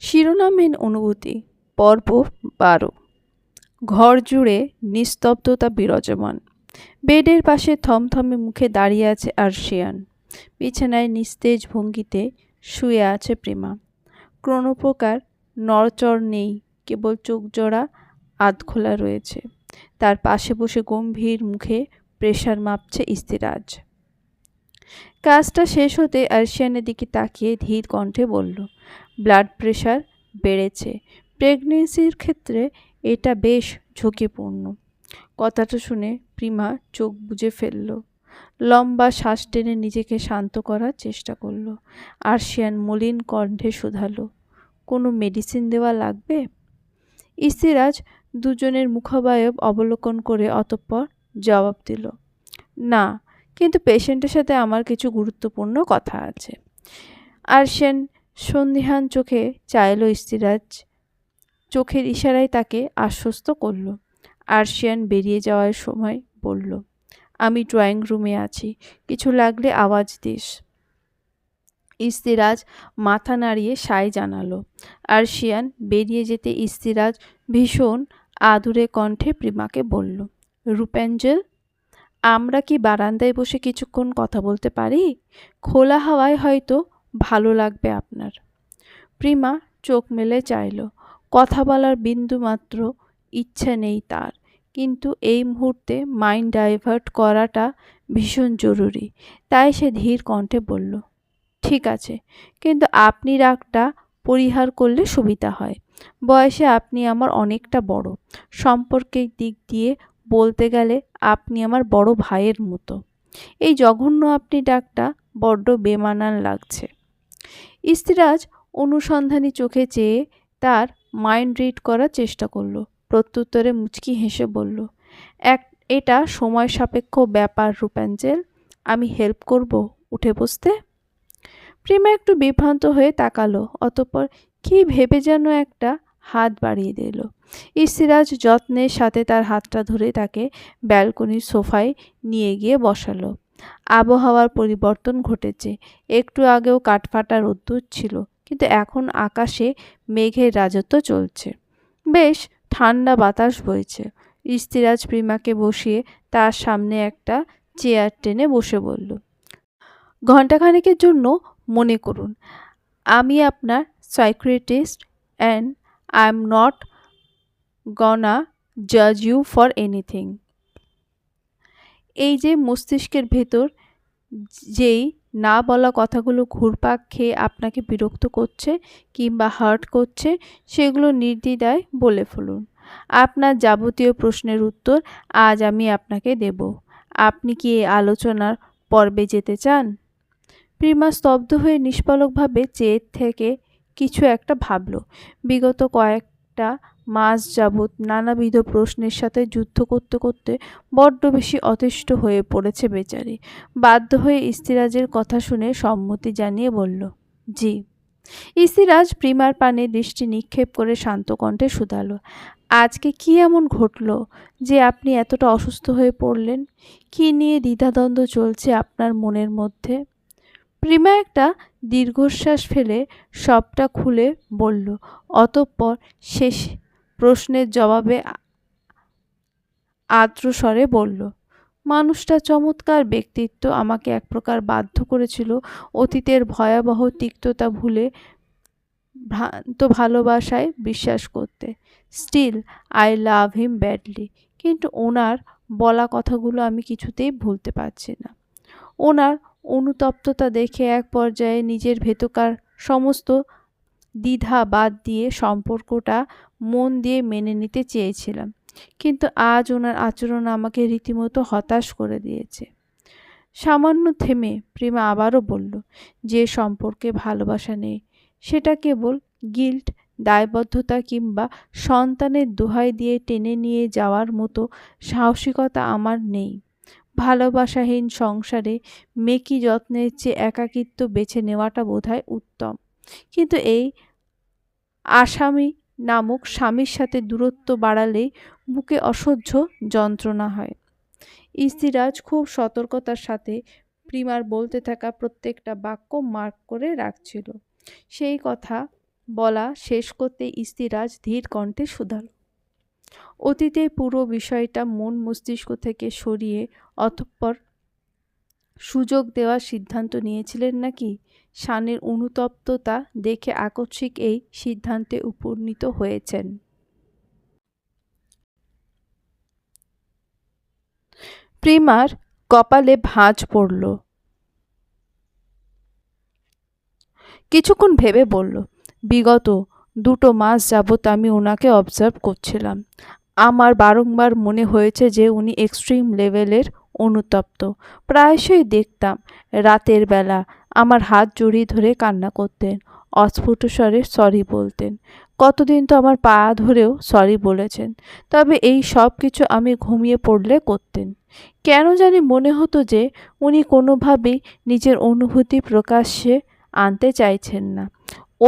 শিরোনামহীন অনুভূতি পর্ব 12। ঘর জুড়ে নিস্তব্ধতা বিরাজমান। বেডের পাশে থমথমে মুখে দাঁড়িয়ে আছে আরশিয়ান। বিছানায় নিস্তেজ ভঙ্গিতে শুয়ে আছে প্রেমা। কোনো প্রকার নড়চড় নেই, কেবল চোখজোড়া আধখোলা রয়েছে। তার পাশে বসে গম্ভীর মুখে প্রেশার মাপছে ইস্তিরাজ। কাজটা শেষ হতে আরশিয়ানের দিকে তাকিয়ে ধীর কণ্ঠে বলল, ব্লাড প্রেশার বেড়েছে। প্রেগনেন্সির ক্ষেত্রে এটা বেশ ঝুঁকিপূর্ণ। কথাটা শুনে প্রিমা চোখ বুজে ফেলল। লম্বা শ্বাস টেনে নিজেকে শান্ত করার চেষ্টা করলো। আরশিয়ান মলিন কণ্ঠে শুধালো, কোনো মেডিসিন দেওয়া লাগবে? ইস্তিরাজ দুজনের মুখাবয়ব অবলোকন করে অতঃপর জবাব দিল, না, কিন্তু পেশেন্টের সাথে আমার কিছু গুরুত্বপূর্ণ কথা আছে। আরশিয়ান সন্দিহান চোখে চাইল ইস্তিরাজ চোখের ইশারায় তাকে আশ্বস্ত করল। আরশিয়ান বেরিয়ে যাওয়ার সময় বলল, আমি ড্রয়িং রুমে আছি, কিছু লাগলে আওয়াজ দিস। ইস্তিরাজ মাথা নাড়িয়ে সায় জানালো। আরশিয়ান বেরিয়ে যেতে ইস্তিরাজ ভীষণ আদুরে কণ্ঠে প্রিমাকে বলল, রূপেঞ্জেল, আমরা কি বারান্দায় বসে কিছুক্ষণ কথা বলতে পারি? খোলা হাওয়ায় হয়তো ভালো লাগবে আপনার। প্রিমা চোখ মেলে চাইল। কথা বলার বিন্দুমাত্র ইচ্ছা নেই তার, কিন্তু এই মুহূর্তে মাইন্ড ডাইভার্ট করাটা ভীষণ জরুরি। তাই সে ধীর কণ্ঠে বলল, ঠিক আছে, কিন্তু আপনি রাগটা পরিহার করলে সুবিধা হয়। বয়সে আপনি আমার অনেকটা বড়। সম্পর্কের দিক দিয়ে বলতে গেলে আপনি আমার বড় ভাইয়ের মতো। এই জঘন্য আপনি ডাকটা বড্ড বেমানান লাগছে। ইস্তিরাজ অনুসন্ধানী চোখে চেয়ে তার মাইন্ড রিড করার চেষ্টা করলো। প্রত্যুত্তরে মুচকি হেসে বলল, এটা সময় সাপেক্ষ ব্যাপার রূপাঞ্জেল, আমি হেল্প করব উঠে বসতে। প্রেমা একটু বিভ্রান্ত হয়ে তাকালো, অতঃপর কি ভেবে যেন একটা হাত বাড়িয়ে দিল। ইস্তিরাজ যত্নের সাথে তার হাতটা ধরে তাকে ব্যালকনির সোফায় নিয়ে গিয়ে বসালো। আবহাওয়ার পরিবর্তন ঘটেছে। একটু আগেও কাঠফাটা রোদ্দুর ছিল, কিন্তু এখন আকাশে মেঘের রাজত্ব চলছে। বেশ ঠান্ডা বাতাস বইছে। ইস্তিরাজ প্রিমাকে বসিয়ে তার সামনে একটা চেয়ার টেনে বসে বলল, ঘণ্টাখানেকের জন্য মনে করুন আমি আপনার psychiatrist and I am not গনা জাজ ইউ ফর এনিথিং। এই যে মস্তিষ্কের ভেতর যেই না বলা কথাগুলো ঘুরপাক খেয়ে আপনাকে বিরক্ত করছে কিংবা হার্ট করছে, সেগুলো নির্দ্বিধায় বলে ফেলুন। আপনার যাবতীয় প্রশ্নের উত্তর আজ আমি আপনাকে দেব। আপনি কি এই আলোচনার পর্বে যেতে চান? প্রিমা স্তব্ধ হয়ে নিষ্পলকভাবে চেয়ে থেকে কিছু একটা ভাবল। বিগত কয়েকটা মাস যাবৎ নানাবিধ প্রশ্নের সাথে যুদ্ধ করতে করতে বড্ড বেশি অতিষ্ঠ হয়ে পড়েছে বেচারি। বাধ্য হয়ে ইস্তিরাজের কথা শুনে সম্মতি জানিয়ে বলল, জি। ইস্তিরাজ প্রিমার পানে দৃষ্টি নিক্ষেপ করে শান্ত কণ্ঠে শুধালো, আজকে কি এমন ঘটল যে আপনি এতটা অসুস্থ হয়ে পড়লেন? কি নিয়ে দ্বিধাদ্বন্দ্ব চলছে আপনার মনের মধ্যে? প্রিমা একটা দীর্ঘশ্বাস ফেলে সবটা খুলে বলল, অতঃপর শেষ প্রশ্নের জবাবে আর্দ্র স্বরে বলল, মানুষটা চমৎকার ব্যক্তিত্ব আমাকে এক প্রকার বাধ্য করেছিল অতীতের ভয়াবহ তিক্ততা ভুলে ভ্রান্ত ভালোবাসায় বিশ্বাস করতে। Still I love him badly. কিন্তু ওনার বলা কথাগুলো আমি কিছুতেই ভুলতে পারছি না। ওনার অনুতপ্ততা দেখে এক পর্যায়ে নিজের ভেতরকার সমস্ত দ্বিধা বাদ দিয়ে সম্পর্কটা মন দিয়ে মেনে নিতে চেয়েছিলাম, কিন্তু আজ ওনার আচরণ আমাকে রীতিমতো হতাশ করে দিয়েছে। সামান্য থেমে প্রেমা আবারও বলল, যে সম্পর্কে ভালোবাসা নেই সেটা কেবল গিল্ট, দায়বদ্ধতা কিংবা সন্তানের দোহাই দিয়ে টেনে নিয়ে যাওয়ার মতো সাহসিকতা আমার নেই। ভালোবাসাহীন সংসারে মেকি যত্নের চেয়ে একাকিত্ব বেছে নেওয়াটা বোধহয় উত্তম। কিন্তু এই আসামি নামক স্বামীর সাথে দূরত্ব বাড়ালেই বুকে অসহ্য যন্ত্রণা হয়। ইস্তিরাজ খুব সতর্কতার সাথে প্রিমার বলতে থাকা প্রত্যেকটা বাক্য মার্ক করে রাখছিল। সেই কথা বলা শেষ করতে ইস্তিরাজ ধীর কণ্ঠে শুধালো, অতীতের পুরো বিষয়টা মন মস্তিষ্ক থেকে সরিয়ে অতঃপর সুযোগ দেওয়ার সিদ্ধান্ত নিয়েছিলেন নাকি? শানের অনুতপ্ততা দেখে আকস্মিক এই সিদ্ধান্তে উপনীত হয়েছেন। প্রিমার কপালে ভাঁজ পড়ল। কিছুক্ষণ ভেবে বলল, বিগত 2 মাস যাবৎ আমি ওনাকে অবজার্ভ করছিলাম। আমার বারংবার মনে হয়েছে যে উনি এক্সট্রিম লেভেলের অনুতপ্ত। প্রায়শই দেখতাম রাতের বেলা আমার হাত জড়িয়ে ধরে কান্না করতেন, অস্ফুট স্বরে সরি বলতেন। কতদিন তো আমার পা ধরেও সরি বলেছেন। তবে এই সব কিছু আমি ঘুমিয়ে পড়লে করতেন। কেন জানি মনে হতো যে উনি কোনোভাবেই নিজের অনুভূতি প্রকাশ্যে আনতে চাইছেন না।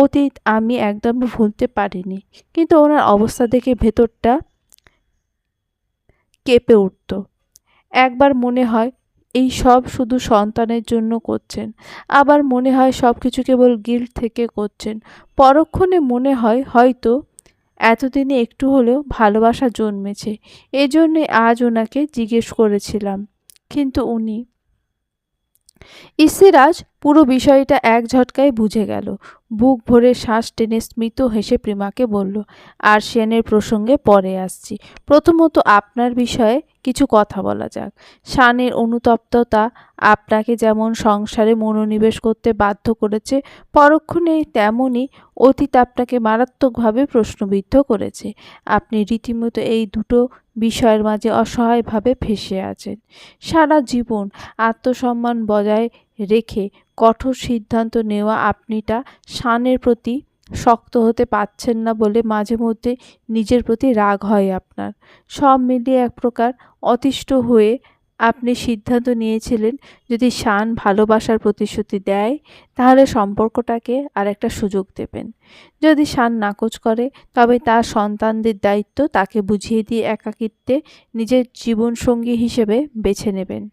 অতীত আমি একদমই ভুলতে পারিনি, কিন্তু ওনার অবস্থা দেখে ভেতরটা কেঁপে উঠত। একবার মনে হয় এই সব শুধু সন্তানের জন্য করছেন, আবার মনে হয় সব কিছু কেবল গিল্ট থেকে করছেন। পরক্ষণে মনে হয় হয়তো এতদিনে একটু হলেও ভালোবাসা জন্মেছে, এজন্যে আজ ওনাকে জিজ্ঞেস করেছিলাম। কিন্তু উনি ইস্তিরাজ পুরো বিষয়টা এক ঝটকায় বুঝে গেল। বুক ভরে শ্বাস টেনে স্মিত হেসে প্রিমাকে বলল, আর সেনের প্রসঙ্গে পরে আসছি। প্রথমত আপনার বিষয়ে কিছু কথা বলা যাক। শানের অনুতপ্ততা আপনাকে যেমন সংসারে মনোনিবেশ করতে বাধ্য করেছে, পরক্ষণে তেমনই অতীত আপনাকে মারাত্মকভাবে প্রশ্নবিদ্ধ করেছে। আপনি রীতিমতো এই দুটো বিষয়ের মাঝে অসহায়ভাবে ফেঁসে আছেন। সারা জীবন আত্মসম্মান বজায় রেখে কঠোর সিদ্ধান্ত নেওয়া আপনিটা শানের প্রতি শক্ত হতে পারছেন না বলে মাঝে মধ্যে নিজের প্রতি রাগ হয় আপনার। সব মিলিয়ে এক প্রকার অতিষ্ঠ হয়ে আপনি সিদ্ধান্ত নিয়েছিলেন, যদি শান ভালোবাসার প্রতিশ্রুতি দেয় তাহলে সম্পর্কটাকে আর একটা সুযোগ দেবেন। যদি শান নাকচ করে তবে তার সন্তানদের দায়িত্ব তাকে বুঝিয়ে দিয়ে একাকিত্বে নিজের জীবনসঙ্গী হিসেবে বেছে নেবেন।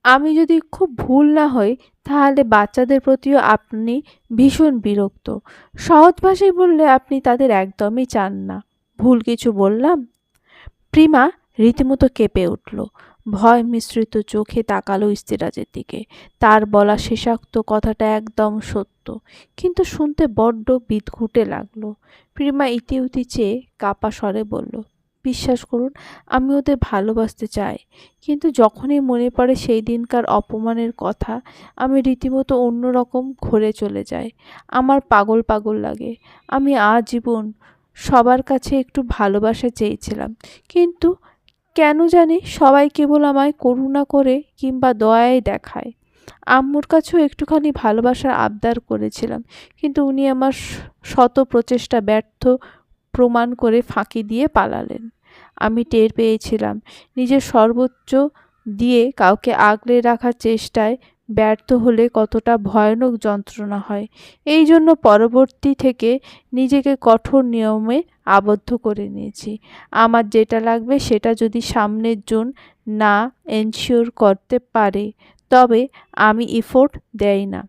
আমি যদি খুব ভুল না হই তাহলে বাচ্চাদের প্রতিও আপনি ভীষণ বিরক্ত। সহজ ভাষায় বললে আপনি তাদের একদমই চান না। ভুল কিছু বললাম? প্রিমা রীতিমতো কেঁপে উঠল। ভয় মিশ্রিত চোখে তাকালো ইস্তিরাজের দিকে। তার বলা শেষোক্ত কথাটা একদম সত্য, কিন্তু শুনতে বড্ড বিদঘুটে লাগলো। প্রিমা ইতিউতি চেয়ে কাপা স্বরে বলল, বিশ্বাস করুন, আমি ওদের ভালোবাসতে চাই, কিন্তু যখনই মনে পড়ে সেই দিনকার অপমানের কথা, আমি রীতিমতো অন্যরকম ঘুরে চলে যাই। আমার পাগল পাগল লাগে। আমি আজীবন সবার কাছে একটু ভালোবাসা চেয়েছিলাম, কিন্তু কেন জানি সবাই কেবল আমায় করুণা করে কিংবা দয়াই দেখায়। আম্মুর কাছেও একটুখানি ভালোবাসার আবদার করেছিলাম, কিন্তু উনি আমার শত প্রচেষ্টা ব্যর্থ প্রমাণ করে ফাঁকি দিয়ে পালালেন। আমি টের পেয়েছিলাম নিজের সর্বোচ্চ দিয়ে কাউকে আগলে রাখার চেষ্টায় ব্যর্থ হলে কতটা ভয়ানক যন্ত্রণা হয়। এই জন্য পরবর্তী থেকে নিজেকে কঠোর নিয়মে আবদ্ধ করে নিয়েছি। আমার যেটা লাগবে সেটা যদি সামনের জন না এনশিওর করতে পারে তবে আমি এফোর্ট দেই না।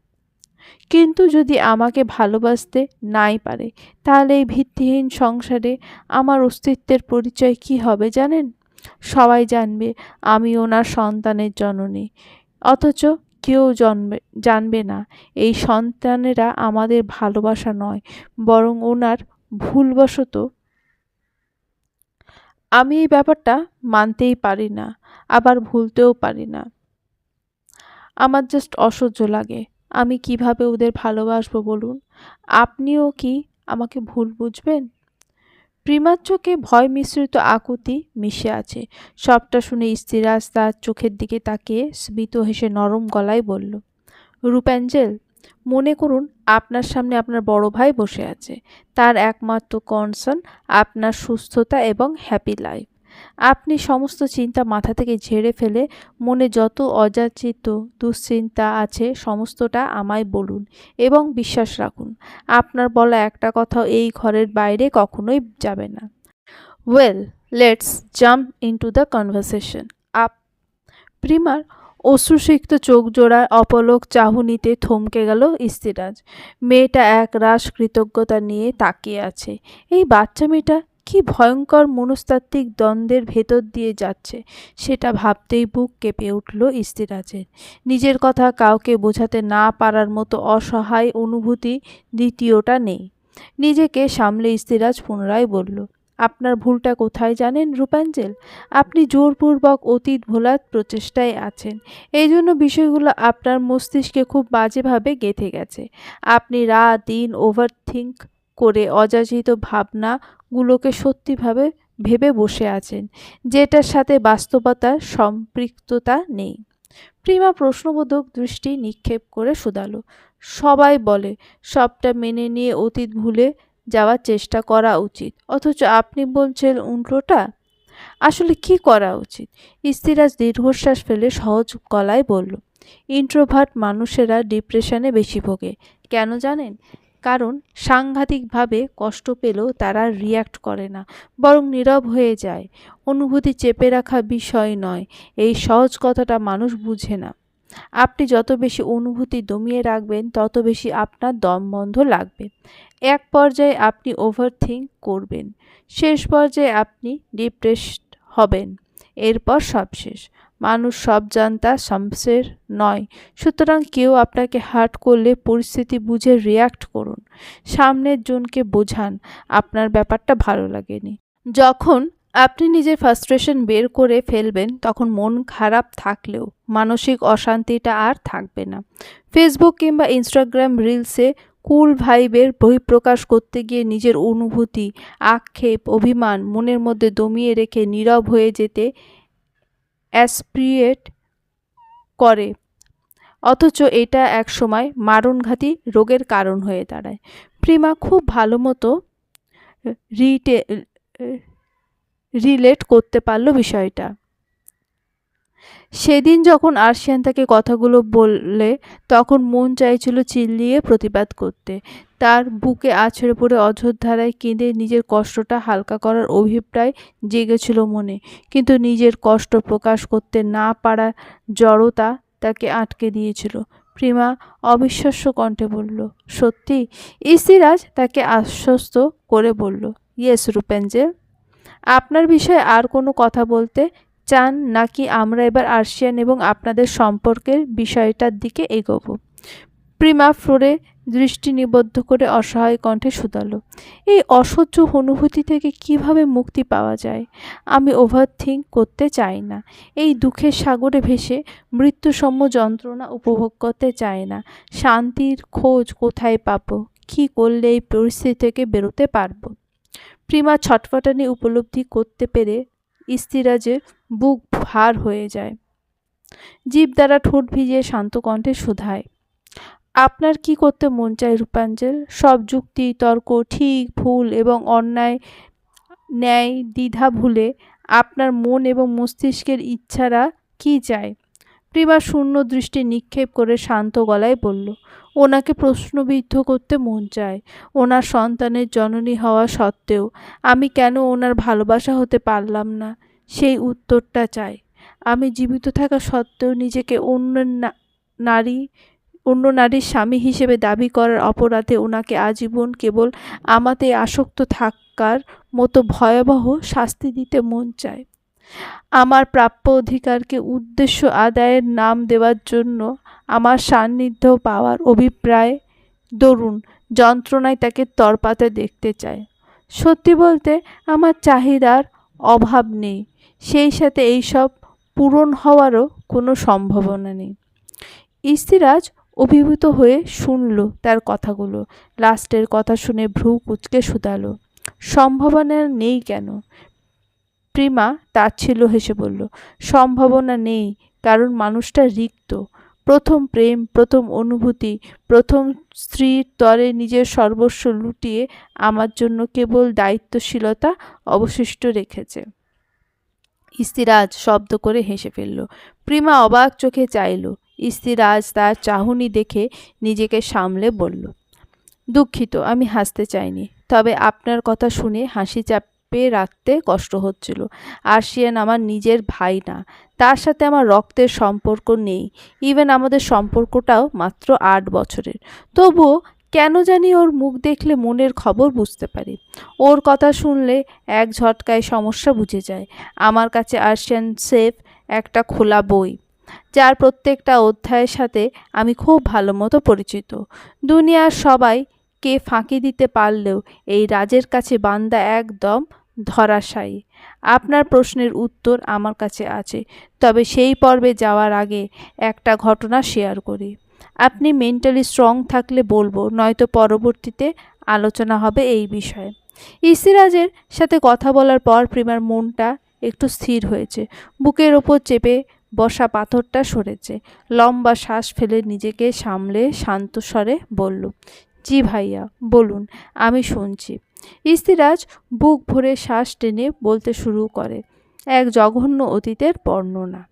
কিন্তু যদি আমাকে ভালোবাসতে নাই পারে তাহলে এই ভিত্তিহীন সংসারে আমার অস্তিত্বের পরিচয় কী হবে জানেন? সবাই জানবে আমি ওনার সন্তানের জননী, অথচ কেউ জানবে না এই সন্তানেরা আমাদের ভালোবাসা নয়, বরং ওনার ভুলবশত। আমি এই ব্যাপারটা মানতেই পারি না, আবার ভুলতেও পারি না। আমার জাস্ট অসহ্য লাগে। আমি কিভাবে ওদের ভালোবাসবো বলুন? আপনিও কি আমাকে ভুল বুঝবেন? প্রিমার চোখে ভয় মিশ্রিত আকুতি মিশে আছে। সবটা শুনে ইস্তিরাজ তার চোখের দিকে তাকিয়ে স্মিত হেসে নরম গলায় বলল, রূপেঞ্জেল, মনে করুন আপনার সামনে আপনার বড় ভাই বসে আছে। তার একমাত্র কনসার্ন আপনার সুস্থতা এবং হ্যাপি লাইফ। আপনি সমস্ত চিন্তা মাথা থেকে ঝেড়ে ফেলে মনে যত অযাচিত দুশ্চিন্তা আছে সমস্তটা আমায় বলুন এবং বিশ্বাস রাখুন, আপনার বলা একটা কথাও এই ঘরের বাইরে কখনোই যাবে না। Well, let's jump into the conversation. প্রিমার অশ্রুসিক্ত চোখ জোড়া অপলক চাহনিতে থমকে গেল ইস্তিরাজ। মেয়েটা এক রাশ কৃতজ্ঞতা নিয়ে তাকিয়ে আছে। এই বাচ্চা মেয়েটা কি ভয়ঙ্কর মনস্তাত্ত্বিক দ্বন্দ্বের ভেতর দিয়ে যাচ্ছে সেটা ভাবতেই বুক কেঁপে উঠল ইস্তিরাজের। নিজের কথা কাউকে বোঝাতে না পারার মতো অসহায় অনুভূতি দ্বিতীয়টা নেই। নিজেকে সামলে ইস্তিরাজ পুনরায় বলল, আপনার ভুলটা কোথায় জানেন রূপাঞ্জল? আপনি জোরপূর্বক অতীত ভোলার প্রচেষ্টায় আছেন। এই জন্য বিষয়গুলো আপনার মস্তিষ্কে খুব বাজেভাবে গেঁথে গেছে। আপনি রাত দিন ওভারথিঙ্ক করে অযাচিত ভাবনাগুলোকে সত্যিভাবে ভেবে বসে আছেন, যেটার সাথে বাস্তবতার সম্পৃক্ততা নেই। প্রিমা প্রশ্নবোধক দৃষ্টি নিক্ষেপ করে শুধালো, সবাই বলে সবটা মেনে নিয়ে অতীত ভুলে যাওয়ার চেষ্টা করা উচিত, অথচ আপনি বলছেন উল্টোটা। আসলে কি করা উচিত? ইস্তিরাজ দীর্ঘশ্বাস ফেলে সহজ গলায় বলল, ইন্ট্রোভার্ট মানুষেরা ডিপ্রেশনে বেশি ভোগে। কেন জানেন? কারণ সাংঘাতিকভাবে কষ্ট পেলেও তারা রিয়্যাক্ট করে না, বরং নীরব হয়ে যায়। অনুভূতি চেপে রাখা বিষয় নয়, এই সহজ কথাটা মানুষ বুঝে না। আপনি যত বেশি অনুভূতি দমিয়ে রাখবেন তত বেশি আপনার দম বন্ধ লাগবে। এক পর্যায়ে আপনি ওভারথিঙ্ক করবেন, শেষ পর্যায়ে আপনি ডিপ্রেসড হবেন, এরপর সব শেষ। মানুষ সব জানতা শমশের নয়, সুতরাং কেউ আপনাকে হার্ট করলে পরিস্থিতি বুঝে রিয়্যাক্ট করুন। সামনের জনকে বোঝান আপনার ব্যাপারটা ভালো লাগেনি। যখন আপনি নিজের ফ্রাস্ট্রেশন বের করে ফেলবেন তখন মন খারাপ থাকলেও মানসিক অশান্তিটা আর থাকবে না। ফেসবুক কিংবা ইনস্টাগ্রাম রিলসে কুল ভাইবের বহিঃপ্রকাশ করতে গিয়ে নিজের অনুভূতি, আক্ষেপ, অভিমান মনের মধ্যে দমিয়ে রেখে নীরব হয়ে যেতে অ্যাসপিরেট করে, অথচ এটা একসময় মারণঘাতী রোগের কারণ হয়ে দাঁড়ায়। প্রিমা খুব ভালো মতো রিলেট করতে পারল বিষয়টা। সেদিন যখন আরশিয়ান তাকে কথাগুলো বললে তখন মন চাইছিল চিল্লিয়ে প্রতিবাদ করতে, তার বুকে আছড়ে পড়ে অঝোরধারায় কেঁদে নিজের কষ্টটা হালকা করার অভিপ্রায় জেগেছিল মনে, কিন্তু নিজের কষ্ট প্রকাশ করতে না পারার জড়তা তাকে আটকে দিয়েছিল। প্রিমা অবিশ্বাস্য কণ্ঠে বলল, সত্যি? ইস্তিরাজ তাকে আশ্বস্ত করে বলল, ইয়েস রূপেঞ্জেল। আপনার বিষয়ে আর কোনো কথা বলতে চান নাকি আমরা এবার আরশিয়ান এবং আপনাদের সম্পর্কের বিষয়টার দিকে এগোবো? প্রিমা ফ্লোরে দৃষ্টি নিবদ্ধ করে অসহায় কণ্ঠে শুধালো, এই অসহ্য অনুভূতি থেকে কিভাবে মুক্তি পাওয়া যায়? আমি ওভারথিঙ্ক করতে চাই না, এই দুঃখের সাগরে ভেসে মৃত্যুসম যন্ত্রণা উপভোগ করতে চাই না। শান্তির খোঁজ কোথায় পাবো? কী করলে এই পরিস্থিতি থেকে বেরোতে পারবো? প্রিমা ছটফটানি উপলব্ধি করতে পেরে ইস্তিরাজের বুক ভার হয়ে যায়। জিভ দ্বারা ঠোঁট ভিজিয়ে শান্ত কণ্ঠে শুধায়, আপনার কি করতে মন চায় রূপাঞ্জল? সব যুক্তি তর্ক, ঠিক ভুল এবং অন্যায় ন্যায় দ্বিধা ভুলে আপনার মন এবং মস্তিষ্কের ইচ্ছারা কি চায়? প্রিমা শূন্য দৃষ্টি নিক্ষেপ করে শান্ত গলায় বলল, ওনাকে প্রশ্নবিদ্ধ করতে মন চায়। ওনার সন্তানের জননী হওয়া সত্ত্বেও আমি কেন ওনার ভালোবাসা হতে পারলাম না সেই উত্তরটা চাই। আমি জীবিত থাকা সত্ত্বেও নিজেকে অন্য নারীর স্বামী হিসেবে দাবি করার অপরাধে ওনাকে আজীবন কেবল আমাতে আসক্ত থাকার মতো ভয়াবহ শাস্তি দিতে মন চায়। আমার প্রাপ্য অধিকারকে উদ্দেশ্য আদায়ের নাম দেওয়ার জন্য আমার সান্নিধ্য পাওয়ার অভিপ্রায় দরুন যন্ত্রণায় তাকে তরপাতে দেখতে চায়। সত্যি বলতে আমার চাহিদার অভাব নেই, সেই সাথে এইসব পূরণ হওয়ারও কোনো সম্ভাবনা নেই। ইস্তিরাজ অভিভূত হয়ে শুনল তার কথাগুলো। লাস্টের কথা শুনে ভ্রু কুঁচকে শুধালো, সম্ভাবনা নেই কেন? প্রিমা তাচ্ছিল্য হেসে বলল, সম্ভাবনা নেই কারণ মানুষটা রিক্ত। প্রথম প্রেম, প্রথম অনুভূতি, প্রথম স্ত্রীর তরে নিজের সর্বস্ব লুটিয়ে আমার জন্য কেবল দায়িত্বশীলতা অবশিষ্ট রেখেছে। ইস্তিরাজ শব্দ করে হেসে ফেলল। প্রিমা অবাক চোখে চাইল। ইস্তিরাজ তার চাহনি দেখে নিজেকে সামলে বলল, দুঃখিত, আমি হাসতে চাইনি, তবে আপনার কথা শুনে হাসি চেপে রাখতে কষ্ট হচ্ছিল। আরশিয়ান আমার নিজের ভাই না, তার সাথে আমার রক্তের সম্পর্ক নেই, ইভেন আমাদের সম্পর্কটাও মাত্র 8 বছরের। তবুও কেন জানি ওর মুখ দেখলে মনের খবর বুঝতে পারি। ওর কথা শুনলে এক ঝটকায় সমস্যা বুঝে যায়। আমার কাছে আরশিয়ান সেফ একটা খোলা বই, যার প্রত্যেকটা অধ্যায়ের সাথে আমি খুব ভালো মতো পরিচিত। দুনিয়ার সবাই কে ফাঁকি দিতে পারলেও এই রাজের কাছে বান্দা একদম ধরাশায়ী। আপনার প্রশ্নের উত্তর আমার কাছে আছে, তবে সেই পর্বে যাওয়ার আগে একটা ঘটনা শেয়ার করি। আপনি মেন্টালি স্ট্রং থাকলে বলবো, নয়তো পরবর্তীতে আলোচনা হবে এই বিষয়ে। ইসিরাজের সাথে কথা বলার পর প্রিমার মনটা একটু স্থির হয়েছে। বুকের ওপর চেপে বসা পাথরটা সরেছে। লম্বা শ্বাস ফেলে নিজেকে সামলে শান্ত স্বরে বলল, জি ভাইয়া, বলুন, আমি শুনছি। ইস্তিরাজ বুক ভরে শ্বাস টেনে বলতে শুরু করে, এক জঘন্য অতীতের বর্ণনা।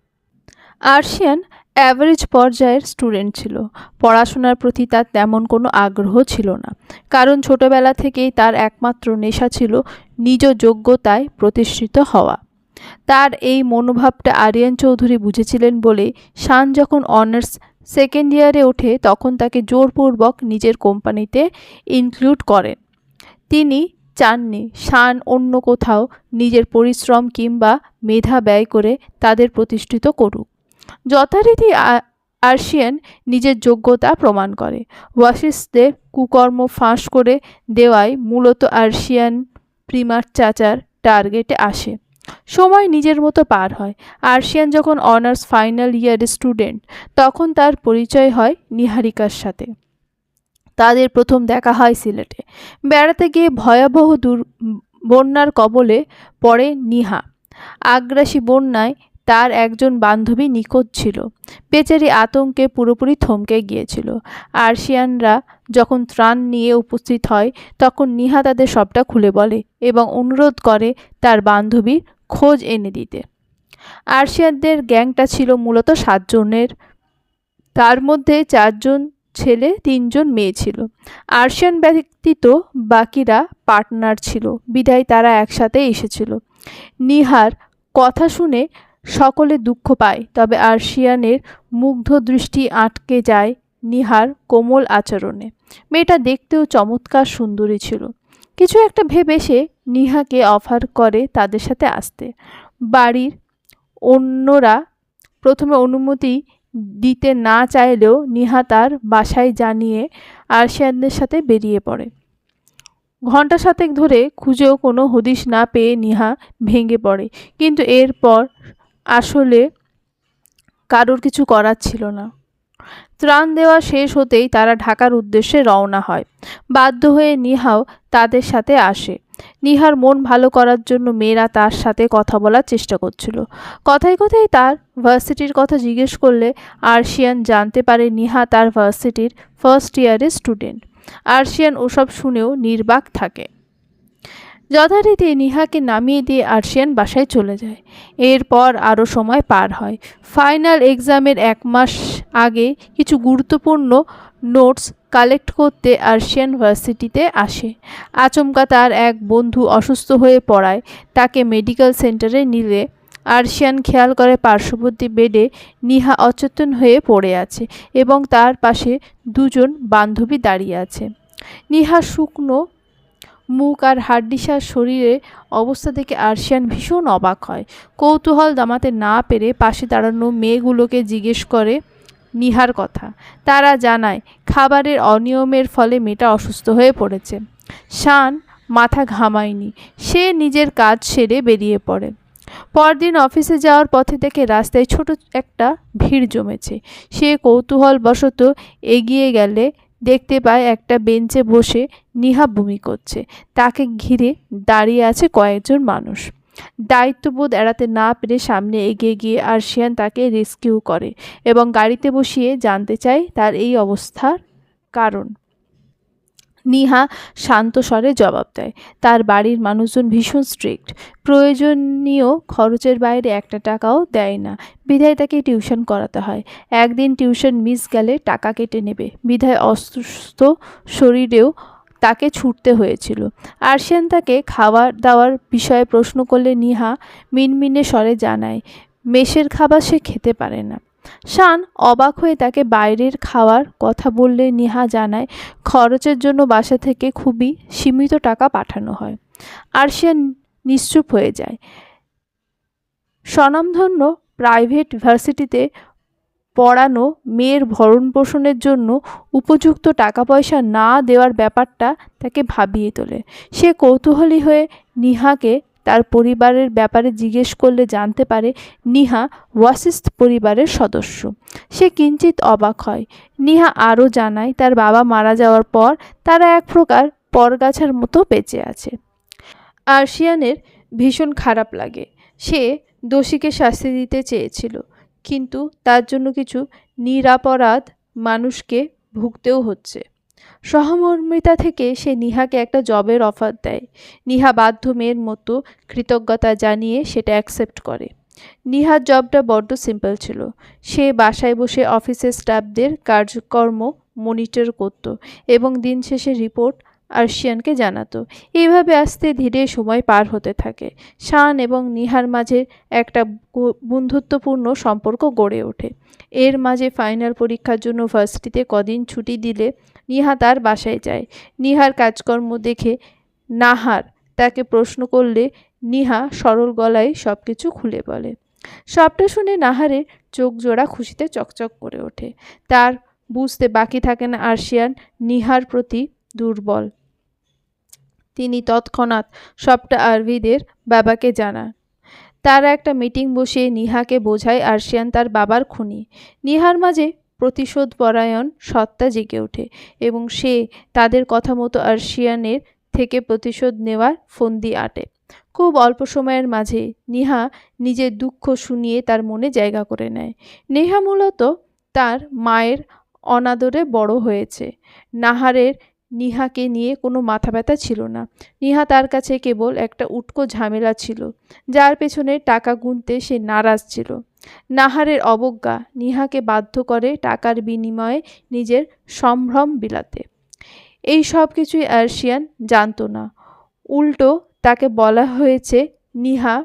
আরশিয়ান অ্যাভারেজ পর্যায়ের স্টুডেন্ট ছিল। পড়াশোনার প্রতি তার তেমন কোনো আগ্রহ ছিল না, কারণ ছোটবেলা থেকেই তার একমাত্র নেশা ছিল নিজ যোগ্যতায় প্রতিষ্ঠিত হওয়া। তার এই মনোভাবটা আরিয়ান চৌধুরী বুঝেছিলেন বলে শান যখন অনার্স সেকেন্ড ইয়ারে ওঠে তখন তাকে জোরপূর্বক নিজের কোম্পানিতে ইনক্লুড করেন। তিনি চাননি শান অন্য কোথাও নিজের পরিশ্রম কিংবা মেধা ব্যয় করে তাদের প্রতিষ্ঠিত করুক। যথারীতি আরশিয়ান নিজের যোগ্যতা প্রমাণ করে। ওয়াসিসদের কুকর্ম ফাঁস করে দেওয়াই মূলত আরশিয়ান প্রিমার চাচার টার্গেটে আসে। সময় নিজের মতো পার হয়। আরশিয়ান যখন অনার্স ফাইনাল ইয়ারের স্টুডেন্ট, তখন তার পরিচয় হয় নিহারিকার সাথে। তাদের প্রথম দেখা হয় সিলেটে। বেড়াতে গিয়ে ভয়াবহ বন্যার কবলে পড়ে নিহা। আগ্রাসী বন্যায় তার একজন বান্ধবী নিখোঁজ ছিল। বেচারি আতঙ্কে পুরোপুরি থমকে গিয়েছিল। আরশিয়ানরা যখন ত্রাণ নিয়ে উপস্থিত হয় তখন নিহা তাদের সবটা খুলে বলে এবং অনুরোধ করে তার বান্ধবীর খোঁজ এনে দিতে। আরশিয়ানদের গ্যাংটা ছিল মূলত 7 জনের, তার মধ্যে 4 জন ছেলে 3 জন মেয়ে ছিল। আরশিয়ান ব্যতীত বাকিরা পার্টনার ছিল, বিধায় তারা একসাথে এসেছিল। নিহার কথা শুনে সকলে দুঃখ পায়, তবে আরশিয়ানের মুগ্ধ দৃষ্টি আটকে যায় নিহার কোমল আচরণে। মেয়েটা দেখতেও চমৎকার সুন্দরী ছিল। কিছু একটা ভেবে সে নিহাকে অফার করে তাদের সাথে আসতে। বাড়ির অন্যরা প্রথমে অনুমতি দিতে না চাইলেও নিহা তার বাসায় জানিয়ে আরশিয়ানদের সাথে বেরিয়ে পড়ে। ঘণ্টা 7 ধরে খুঁজেও কোনো হদিশ না পেয়ে নিহা ভেঙে পড়ে, কিন্তু এরপর আসলে কারোর কিছু করার ছিল না। ত্রাণ দেওয়া শেষ হতেই তারা ঢাকার উদ্দেশ্যে রওনা হয়। বাধ্য হয়ে নিহাও তাদের সাথে আসে। নিহার মন ভালো করার জন্য মেয়েরা তার সাথে কথা বলার চেষ্টা করছিল। কথায় কথায় তার ভার্সিটির কথা জিজ্ঞেস করলে আরশিয়ান জানতে পারে নিহা তার ভার্সিটির ফার্স্ট ইয়ারের স্টুডেন্ট। আরশিয়ান ওসব শুনেও নির্বাক থাকে। যথারীতি নিহাকে নামিয়ে দিয়ে আরশিয়ান বাসায় চলে যায়। এরপর আরও সময় পার হয়। ফাইনাল এক্সামের 1 মাস আগে কিছু গুরুত্বপূর্ণ নোটস কালেক্ট করতে আরশিয়ান ভার্সিটিতে আসে। আচমকা তার এক বন্ধু অসুস্থ হয়ে পড়ায় তাকে মেডিকেল সেন্টারে নিলে আরশিয়ান খেয়াল করে পার্শ্ববর্তী বেডে নিহা অচেতন হয়ে পড়ে আছে এবং তার পাশে 2 জন বান্ধবী দাঁড়িয়ে আছে। নিহা শুকনো মুখ আর হাড্ডিসার শরীরে অবস্থা দেখে আরশিয়ান ভীষণ অবাক হয়। কৌতূহল দামাতে না পেরে পাশে দাঁড়ানো মেয়েগুলোকে জিজ্ঞেস করে নিহার কথা। তারা জানায় খাবারের অনিয়মের ফলে মেয়েটা অসুস্থ হয়ে পড়েছে। শান মাথা ঘামায়নি, সে নিজের কাজ সেরে বেরিয়ে পড়ে। পরদিন অফিসে যাওয়ার পথে দেখে রাস্তায় ছোট একটা ভিড় জমেছে। সে কৌতূহলবশত এগিয়ে গেলে দেখতে পায় একটা বেঞ্চে বসে নিহা বমি করছে। তাকে ঘিরে দাঁড়িয়ে আছে কয়েকজন মানুষ। দায়িত্ববোধ এড়াতে না পেরে সামনে এগিয়ে গিয়ে আরশিয়ান তাকে রেস্কিউ করে এবং গাড়িতে বসিয়ে জানতে চায় তার এই অবস্থার কারণ। নিহা শান্ত স্বরে জবাব দেয়, তার বাড়ির মানুষজন ভীষণ স্ট্রিক্ট, প্রয়োজনীয় খরচের বাইরে 1 টাকাও দেয় না, বিধায় তাকে টিউশন করাতে হয়। একদিন টিউশন মিস গেলে টাকা কেটে নেবে, বিধায় অসুস্থ শরীরেও তাকে ছুটতে হয়েছিল। আরশিয়ান তাকে খাবার দাওয়ার বিষয়ে প্রশ্ন করলে নিহা মিনমিনে স্বরে জানায় মেসের খাবার সে খেতে পারে না। শান অবাক হয়ে তাকে বাইরের খাওয়ার কথা বললে নিহা জানায় খরচের জন্য বাসা থেকে খুবই সীমিত টাকা পাঠানো হয়। আরশিয়ান নিশ্চুপ হয়ে যায়। স্বনামধন্য প্রাইভেট ভার্সিটিতে পড়ানো মেয়ের ভরণ পোষণের জন্য উপযুক্ত টাকা পয়সা না দেওয়ার ব্যাপারটা তাকে ভাবিয়ে তোলে। সে কৌতূহলী হয়ে নিহাকে তার পরিবারের ব্যাপারে জিজ্ঞেস করলে জানতে পারে নিহা ওয়াসিস্ট পরিবারের সদস্য। সে কিঞ্চিত অবাক হয়। নিহা আরও জানায় তার বাবা মারা যাওয়ার পর তারা এক প্রকার পরগাছার মতো বেঁচে আছে। আরশিয়ানের ভীষণ খারাপ লাগে। সে দোষীকে শাস্তি দিতে চেয়েছিল, কিন্তু তার জন্য কিছু নিরপরাধ মানুষকে ভুগতেও হচ্ছে। সহমর্মিতা থেকে সে নিহাকে একটা জবের অফার দেয়। নিহা বাধ্য মেয়ের মতো কৃতজ্ঞতা জানিয়ে সেটা অ্যাকসেপ্ট করে। নিহার জবটা বড্ড সিম্পল ছিল। সে বাসায় বসে অফিসের স্টাফদের কাজকর্ম মনিটর করত এবং দিন শেষে রিপোর্ট আরশিয়ানকে জানাতো। এইভাবে আস্তে ধীরে সময় পার হতে থাকে। শান এবং নিহার মাঝে একটা বন্ধুত্বপূর্ণ সম্পর্ক গড়ে ওঠে। এর মাঝে ফাইনাল পরীক্ষার জন্য ভার্সিটিতে কদিন ছুটি দিলে নিহা তার বাসায় যায়। নিহার কাজকর্ম দেখে নাহার তাকে প্রশ্ন করলে নিহা সরল গলায় সব কিছু খুলে বলে। সবটা শুনে নাহারের চোখ জোড়া খুশিতে চকচক করে ওঠে। তার বুঝতে বাকি থাকে না আরশিয়ান নিহার প্রতি দুর্বল। তিনি তৎক্ষণাৎ সবটা আরভিদের বাবাকে জানান। তারা একটা মিটিং বসিয়ে নিহাকে বোঝায় আরশিয়ান তার বাবার খুনি। নিহার মাঝে প্রতিশোধ পরায়ণ সত্তা জেগে ওঠে এবং সে তাদের কথা মতো আরশিয়ানের থেকে প্রতিশোধ নেওয়ার ফন্দি আঁটে। খুব অল্প সময়ের মাঝে নিহা নিজের দুঃখ শুনিয়ে তার মনে জায়গা করে নেয়। নেহা মূলত তার মায়ের অনাদরে বড় হয়েছে। নাহারের নিহাকে নিয়ে কোনো মাথা ব্যথা ছিল না। নিহা তার কাছে কেবল একটা উটকো ঝামেলা ছিল, যার পেছনে টাকা গুনতে সে নারাজ ছিল। নাহারের অবজ্ঞা নিহাকে বাধ্য করে টাকার বিনিময়ে নিজের সম্ভ্রম বিলাতে। এই সব কিছুই আরশিয়ান জানত না। উল্টো তাকে বলা হয়েছে নিহা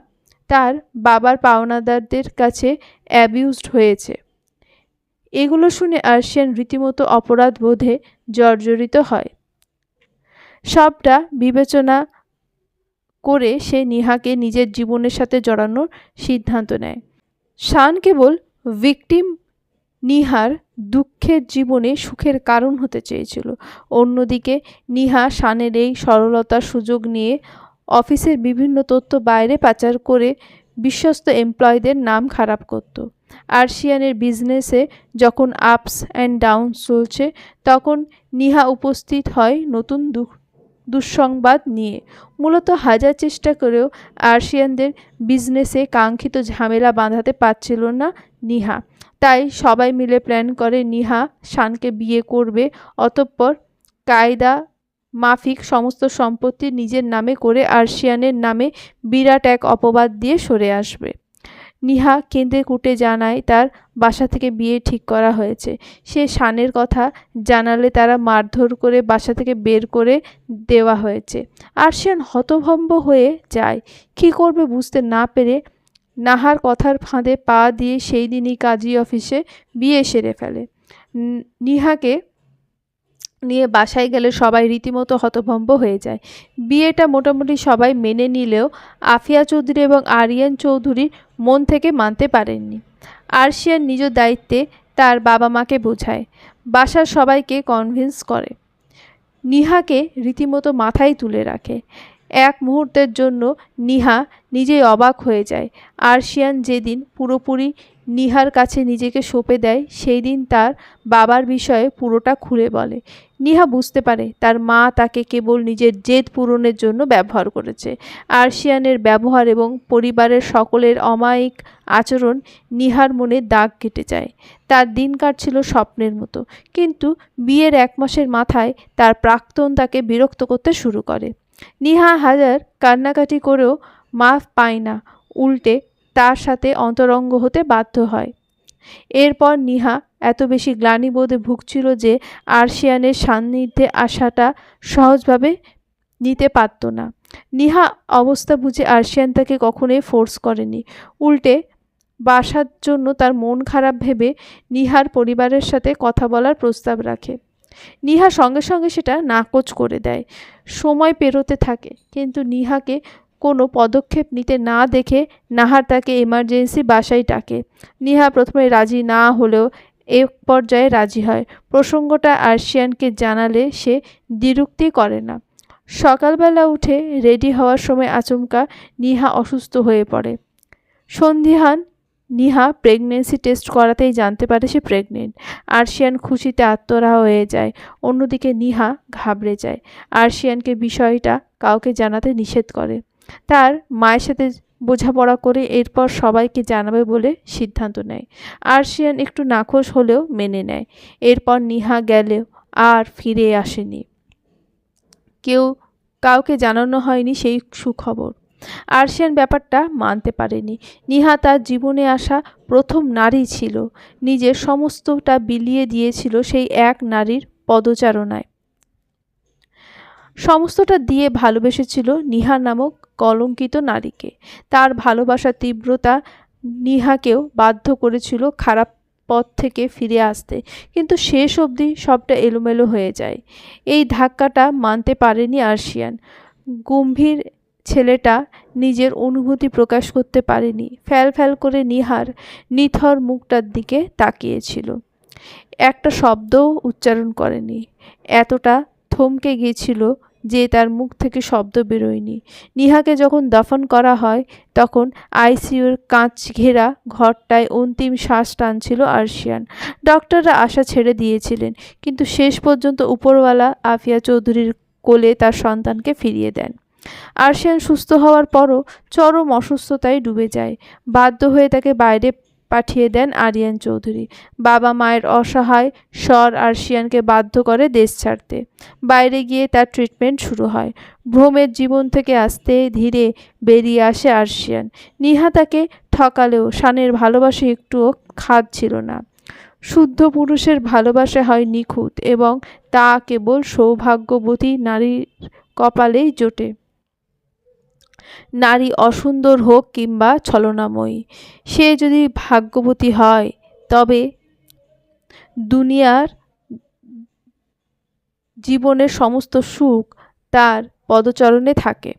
তার বাবার পাওনাদারদের কাছে অ্যাবিউজড হয়েছে। এগুলো শুনে আরশিয়ান রীতিমতো অপরাধ বোধে জর্জরিত হয়। সবটা বিবেচনা করে সে নিহাকে নিজের জীবনের সাথে জড়ানোর সিদ্ধান্ত নেয়। শান কেবল ভিকটিম নিহার দুঃখের জীবনে সুখের কারণ হতে চেয়েছিল। অন্যদিকে নিহা শানের এই সরলতার সুযোগ নিয়ে অফিসের বিভিন্ন তথ্য বাইরে পাচার করে বিশ্বস্ত এমপ্লয়ীদের নাম খারাপ করত। আরশিয়ানের বিজনেসে যখন আপস অ্যান্ড ডাউনস চলছে, তখন নিহা উপস্থিত হয় নতুন দুঃসংবাদ নিয়ে। মূলত হাজার চেষ্টা করেও আরশিয়ানদের বিজনেসে কাঙ্ক্ষিত ঝামেলা বাঁধাতে পারছিল না নিহা। তাই সবাই মিলে প্ল্যান করে নিহা শানকে বিয়ে করবে, অতঃপর কায়দা মাফিক সমস্ত সম্পত্তি নিজের নামে করে আরশিয়ানের নামে বিরাট এক অপবাদ দিয়ে সরে আসবে। নিহা কেঁদে কুটে জানায় তার বাসা থেকে বিয়ে ঠিক করা হয়েছে। সে শানের কথা জানালে তারা মারধর করে বাসা থেকে বের করে দেওয়া হয়েছে। আরশিয়ান হতভম্ব হয়ে যায়। কী করবে বুঝতে না পেরে নাহার কথার ফাঁদে পা দিয়ে সেই দিনই কাজী অফিসে বিয়ে সেরে ফেলে। নিহাকে নিয়ে বাসায় গেলে সবাই রীতিমতো হতভম্ব হয়ে যায়। বিয়েটা মোটামুটি সবাই মেনে নিলেও আফিয়া চৌধুরী এবং আরিয়ান চৌধুরী মন থেকে মানতে পারেননি। আরশিয়ান নিজ দায়িত্বে তার বাবা মাকে বোঝায়, বাসার সবাইকে কনভিন্স করে। নিহাকে রীতিমতো মাথায় তুলে রাখে। এক মুহূর্তের জন্য নিহা নিজেই অবাক হয়ে যায়। আরশিয়ান যেদিন পুরোপুরি নিহার কাছে নিজেকে সঁপে দেয়, সেই দিন তার বাবার বিষয়ে পুরোটা খুলে বলে। নিহা বুঝতে পারে তার মা তাকে কেবল নিজের জেদ পূরণের জন্য ব্যবহার করেছে। আরশিয়ানের ব্যবহার এবং পরিবারের সকলের অমায়িক আচরণ নিহার মনে দাগ কেটে যায়। তার দিন কাটছিল স্বপ্নের মতো, কিন্তু বিয়ের 1 মাসের মাথায় তার প্রাক্তন তাকে বিরক্ত করতে শুরু করে। নিহা হাজার কান্নাকাটি করেও মাফ পায় না, উল্টে তার সাথে অন্তরঙ্গ হতে বাধ্য হয়। এরপর নিহা এত বেশি গ্লানিবোধে ভুগছিল যে আরশিয়ানের সান্নিধ্যে আসাটা সহজভাবে নিতে পারত না। নিহা অবস্থা বুঝে আরশিয়ান তাকে কখনোই ফোর্স করেনি, উল্টে বাসার জন্য তার মন খারাপ ভেবে নিহার পরিবারের সাথে কথা বলার প্রস্তাব রাখে। নিহা সঙ্গে সঙ্গে সেটা নাকচ করে দেয়। সময় পেরোতে থাকে, কিন্তু নিহাকে কোনো পদক্ষেপ নিতে না দেখে নাহার তাকে এমার্জেন্সি বাসায় ডাকে। নিহা প্রথমে রাজি না হলেও এক পর্যায়ে রাজি হয়। প্রসঙ্গটা আরশিয়ানকে জানালে সে দ্বিরুক্তি করে না। সকালবেলা উঠে রেডি হওয়ার সময় আচমকা নিহা অসুস্থ হয়ে পড়ে। সন্ধিহান নিহা প্রেগনেন্সি টেস্ট করাতেই জানতে পারে সে প্রেগনেন্ট। আরশিয়ান খুশিতে আত্মহারা হয়ে যায়। অন্যদিকে নিহা ঘাবড়ে যায়। আরশিয়ানকে বিষয়টা কাউকে জানাতে নিষেধ করে। তার মায়ের সাথে বোঝাপড়া করে এরপর সবাইকে জানাবে বলে সিদ্ধান্ত নেয়। আরশিয়ান একটু নাখোশ হলেও মেনে নেয়। এরপর নিহা গেলেও আর ফিরে আসেনি। কাউকে জানানো হয়নি সেই সুখবর। আরশিয়ান ব্যাপারটা মানতে পারেনি। নিহা তার জীবনে আসা প্রথম নারী ছিল। নিজের সমস্তটা বিলিয়ে দিয়েছিল সেই এক নারীর পদচারণায়। সমস্তটা দিয়ে ভালোবেসেছিল নিহা নামক কলঙ্কিত নারীকে। তার ভালোবাসার তীব্রতা নিহাকেও বাধ্য করেছিল খারাপ পথ থেকে ফিরে আসতে, কিন্তু শেষ অবধি সবটা এলোমেলো হয়ে যায়। এই ধাক্কাটা মানতে পারেনি আরশিয়ান। গম্ভীর ছেলেটা নিজের অনুভূতি প্রকাশ করতে পারেনি। ফ্যাল করে নিহার নিথর মুখটার দিকে তাকিয়েছিল। একটা শব্দও উচ্চারণ করেনি। এতটা থমকে গিয়েছিল যে তার মুখ থেকে শব্দ বেরোয়নি। নিহাকে যখন দফন করা হয় তখন আইসিইউর কাঁচ ঘেরা ঘরটায় অন্তিম শ্বাস টানছিল আরশিয়ান। ডক্টররা আশা ছেড়ে দিয়েছিলেন, কিন্তু শেষ পর্যন্ত উপরওয়ালা আফিয়া চৌধুরীর কোলে তার সন্তানকে ফিরিয়ে দেন। আরশিয়ান সুস্থ হওয়ার পরও চরম অসুস্থতায় ডুবে যায়। বাধ্য হয়ে তাকে বাইরে পাঠিয়ে দেন আরিয়ান চৌধুরী। বাবা মায়ের অসহায় স্বর আরশিয়ানকে বাধ্য করে দেশ ছাড়তে। বাইরে গিয়ে তার ট্রিটমেন্ট শুরু হয়। ভ্রমের জীবন থেকে আস্তে ধীরে বেরিয়ে আসে আরশিয়ান। নিহা তাকে ঠকালেও শানের ভালোবাসা একটুও খাদ ছিল না। শুদ্ধ পুরুষের ভালোবাসা হয় নিখুঁত, এবং তা কেবল সৌভাগ্যবতী নারীর কপালেই জোটে। নারী অসুন্দর হোক কিংবা ছলনাময়ী, সে যদি ভাগ্যবতী হয় তবে দুনিয়ার জীবনের সমস্ত সুখ তার পদচরণে থাকে।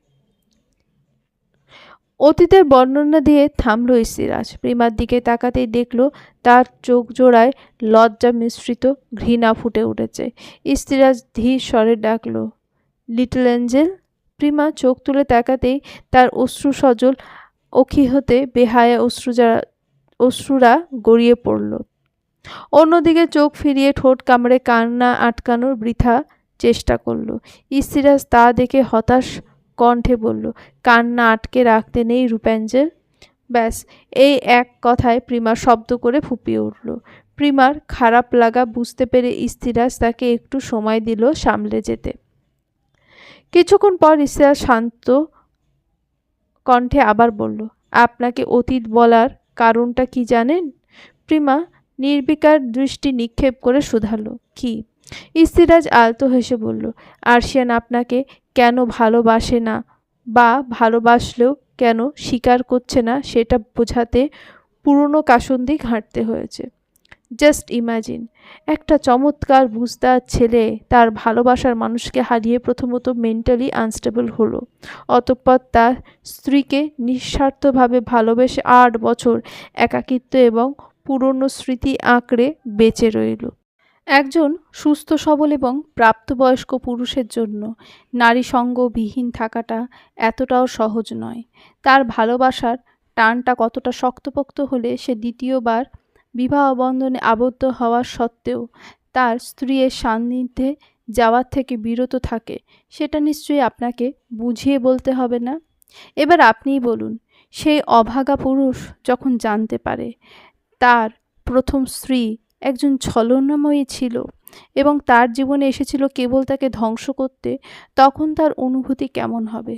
অতীতের বর্ণনা দিয়ে থামল ইস্তিরাজ। প্রিমার দিকে তাকাতেই দেখল তার চোখ জোড়ায় লজ্জা মিশ্রিত ঘৃণা ফুটে উঠেছে। ইস্তিরাজ ধীর স্বরে ডাকল, লিটল এঞ্জেল। প্রিমা চোখ তুলে তাকাতেই তার অশ্রু সজল অখি হতে বেহায়া অশ্রুরা গড়িয়ে পড়ল। অন্যদিকে চোখ ফিরিয়ে ঠোঁট কামড়ে কান্না আটকানোর বৃথা চেষ্টা করল। ইস্তিরাজ তা দেখে হতাশ কণ্ঠে বলল, কান্না আটকে রাখতে নেই রূপেঞ্জেল। ব্যাস, এই এক কথায় প্রিমা শব্দ করে ফুপিয়ে উঠল। প্রিমার খারাপ লাগা বুঝতে পেরে ইস্তিরাজ তাকে একটু সময় দিল সামলে যেতে। কিছুক্ষণ পর ইস্তিরাজ শান্ত কণ্ঠে আবার বলল, আপনাকে অতীত বলার কারণটা কি জানেন? প্রিমা নির্বিকার দৃষ্টি নিক্ষেপ করে শুধালো, কি? ইস্তিরাজ আলতো হেসে বলল, আরশিয়ান আপনাকে কেন ভালোবাসে না বা ভালোবাসলেও কেন স্বীকার করছে না সেটা বোঝাতে পুরনো কাসুন্দি ঘাঁটতে হয়েছে। জাস্ট ইমাজিন, একটা চমৎকার বুঝদার ছেলে তার ভালোবাসার মানুষকে হারিয়ে প্রথমত মেন্টালি আনস্টেবল হলো, অতঃপর তার স্ত্রীকে নিঃস্বার্থভাবে ভালোবেসে 8 বছর একাকিত্ব এবং পুরনো স্মৃতি আঁকড়ে বেঁচে রইল। একজন সুস্থ সবল এবং প্রাপ্তবয়স্ক পুরুষের জন্য নারী সঙ্গবিহীন থাকাটা এতটাও সহজ নয়। তার ভালোবাসার টানটা কতটা শক্তপোক্ত হলে সে দ্বিতীয়বার বিবাহ বন্ধনে আবদ্ধ হওয়া সত্ত্বেও তার স্ত্রীর সান্নিধ্যে যাওয়ার থেকে বিরত থাকে, সেটা নিশ্চয়ই আপনাকে বুঝিয়ে বলতে হবে না। এবার আপনিই বলুন, সেই অভাগা পুরুষ যখন জানতে পারে তার প্রথম স্ত্রী একজন ছলনাময়ী ছিল এবং তার জীবনে এসেছিল কেবল তাকে ধ্বংস করতে, তখন তার অনুভূতি কেমন হবে?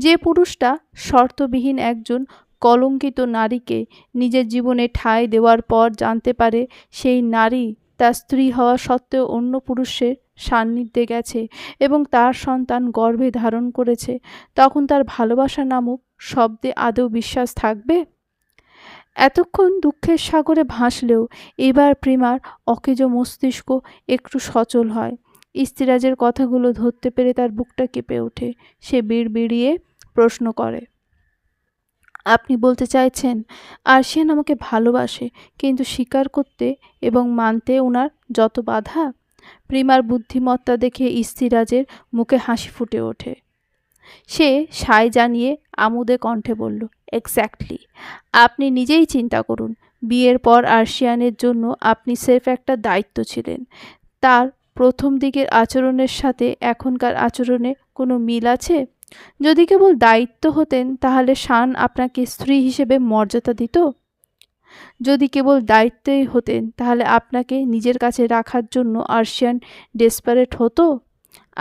যে পুরুষটা শর্তবিহীন একজন কলঙ্কিত নারীকে নিজের জীবনে ঠাঁই দেওয়ার পর জানতে পারে সেই নারী তার স্ত্রী হওয়া সত্ত্বেও অন্য পুরুষের সান্নিধ্যে গেছে এবং তার সন্তান গর্ভে ধারণ করেছে, তখন তার ভালোবাসা নামক শব্দে আদৌ বিশ্বাস থাকবে? এতক্ষণ দুঃখের সাগরে ভাসলেও এবার প্রিমার অকেজো মস্তিষ্ক একটু সচল হয়। ইস্তিরাজের কথাগুলো ধরতে পেরে তার বুকটা কেঁপে ওঠে। সে বিড়বিড়িয়ে প্রশ্ন করে, আপনি বলতে চাইছেন আরশিয়ান আমাকে ভালোবাসে, কিন্তু স্বীকার করতে এবং মানতে ওনার যত বাধা? প্রিমার বুদ্ধিমত্তা দেখে ইস্তিরাজের মুখে হাসি ফুটে ওঠে। সে সায় জানিয়ে আমোদে কণ্ঠে বলল, এক্স্যাক্টলি। আপনি নিজেই চিন্তা করুন, বিয়ের পর আরশিয়ানের জন্য আপনি স্রেফ একটা দায়িত্ব ছিলেন। তার প্রথম দিকের আচরণের সাথে এখনকার আচরণে কোনো মিল আছে? যদি কেবল দায়িত্ব হতেন তাহলে শান আপনাকে স্ত্রী হিসেবে মর্যাদা দিত? যদি কেবল দায়িত্বই হতেন তাহলে আপনাকে নিজের কাছে রাখার জন্য আরশিয়ান ডেসপারেট হতো?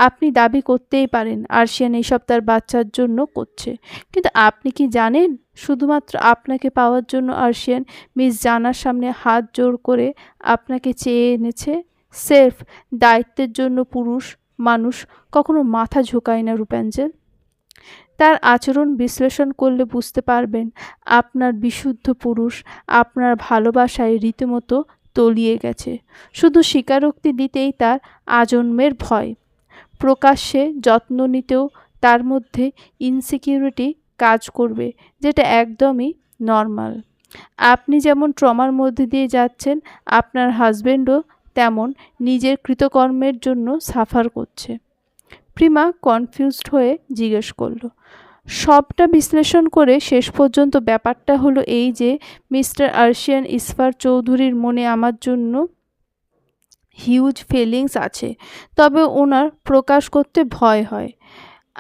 আপনি দাবি করতেই পারেন আরশিয়ান এইসব তার বাচ্চার জন্য করছে, কিন্তু আপনি কি জানেন শুধুমাত্র আপনাকে পাওয়ার জন্য আরশিয়ান মিস জানার সামনে হাত জোর করে আপনাকে চেয়ে এনেছে? সেলফ দায়িত্বের জন্য পুরুষ মানুষ কখনো মাথা ঝোঁকায় না রূপাঞ্জল। তার আচরণ বিশ্লেষণ করলে বুঝতে পারবেন আপনার বিশুদ্ধ পুরুষ আপনার ভালোবাসায় রীতিমতো তলিয়ে গেছে। শুধু স্বীকারোক্তি দিতেই তার আজন্মের ভয়। প্রকাশ্যে যত্ন নিতেও তার মধ্যে ইনসিকিউরিটি কাজ করবে, যেটা একদমই নর্মাল। আপনি যেমন ট্রমার মধ্যে দিয়ে যাচ্ছেন, আপনার হাজবেন্ডও তেমন নিজের কৃতকর্মের জন্য সাফার করছে। প্রিমা কনফিউজড হয়ে জিজ্ঞেস করল, সবটা বিশ্লেষণ করে শেষ পর্যন্ত ব্যাপারটা হলো এই যে মিস্টার আরশিয়ান ইসফার চৌধুরীর মনে আমার জন্য হিউজ ফিলিংস আছে, তবে ওনার প্রকাশ করতে ভয় হয়।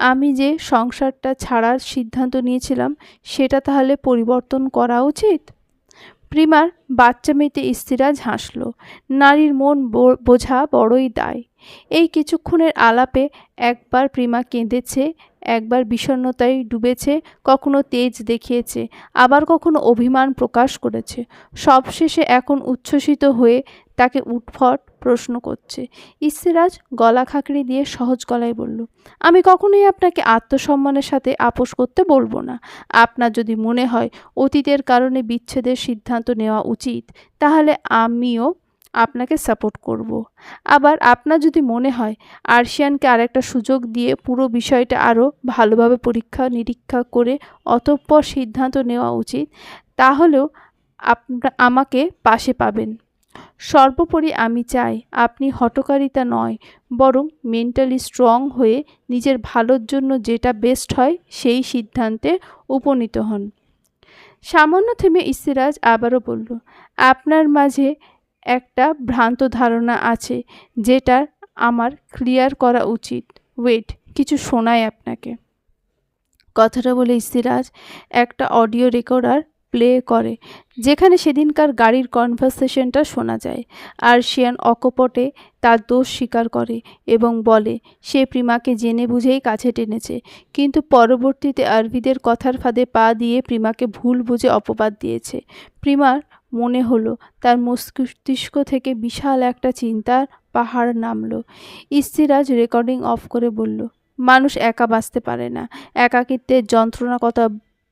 আমি যে সংসারটা ছাড়ার সিদ্ধান্ত নিয়েছিলাম সেটা তাহলে পরিবর্তন করা উচিত? প্রিমার বাচ্চা মেয়েতে ইস্তিরাজ হাসল। নারীর মন বোঝা বড়ই দায়। এই কিছুক্ষণের আলাপে একবার প্রিমা কেঁদেছে, একবার বিষণ্ণতায় ডুবেছে, কখনো তেজ দেখিয়েছে, আবার কখনো অভিমান প্রকাশ করেছে। সবশেষে এখন উচ্ছ্বসিত হয়ে তাকে উদ্ভট প্রশ্ন করছে। ইস্তিরাজ গলা খাঁকড়ি দিয়ে সহজ গলায় বলল, আমি কখনোই আপনাকে আত্মসম্মানের সাথে আপোষ করতে বলবো না। আপনার যদি মনে হয় অতীতের কারণে বিচ্ছেদের সিদ্ধান্ত নেওয়া উচিত, তাহলে আমিও আপনাকে সাপোর্ট করব। আবার আপনার যদি মনে হয় আরশিয়ানকে আরেকটা সুযোগ দিয়ে পুরো বিষয়টা আরও ভালোভাবে পরীক্ষা নিরীক্ষা করে অতঃপর সিদ্ধান্ত নেওয়া উচিত, তাহলেও আমাকে পাশে পাবেন। সর্বোপরি আমি চাই আপনি হঠকারিতা নয়, বরং মেন্টালি স্ট্রং হয়ে নিজের ভালোর জন্য যেটা বেস্ট হয় সেই সিদ্ধান্তে উপনীত হন। সামান্য থেমে ইস্তিরাজ আবারও বলল, আপনার মাঝে একটা ভ্রান্ত ধারণা আছে যেটা আমার ক্লিয়ার করা উচিত। ওয়েট, কিছু শোনায় আপনাকে। কথাটা বলে ইস্তিরাজ একটা অডিও রেকর্ডার প্লে করে, যেখানে সেদিনকার গাড়ির কনভারসেশনটা শোনা যায়। আরশিয়ান অকপটে তার দোষ স্বীকার করে এবং বলে সে প্রিমাকে জেনে বুঝেই কাছে টেনেছে, কিন্তু পরবর্তীতে আরভিদের কথার ফাঁদে পা দিয়ে প্রিমাকে ভুল বুঝে অপবাদ দিয়েছে। প্রিমার মনে হলো তার মস্তিষ্ক থেকে বিশাল একটা চিন্তার পাহাড় নামলো। ইস্তিরাজ রেকর্ডিং অফ করে বলল, মানুষ একা বাঁচতে পারে না। একাকিত্বের যন্ত্রণা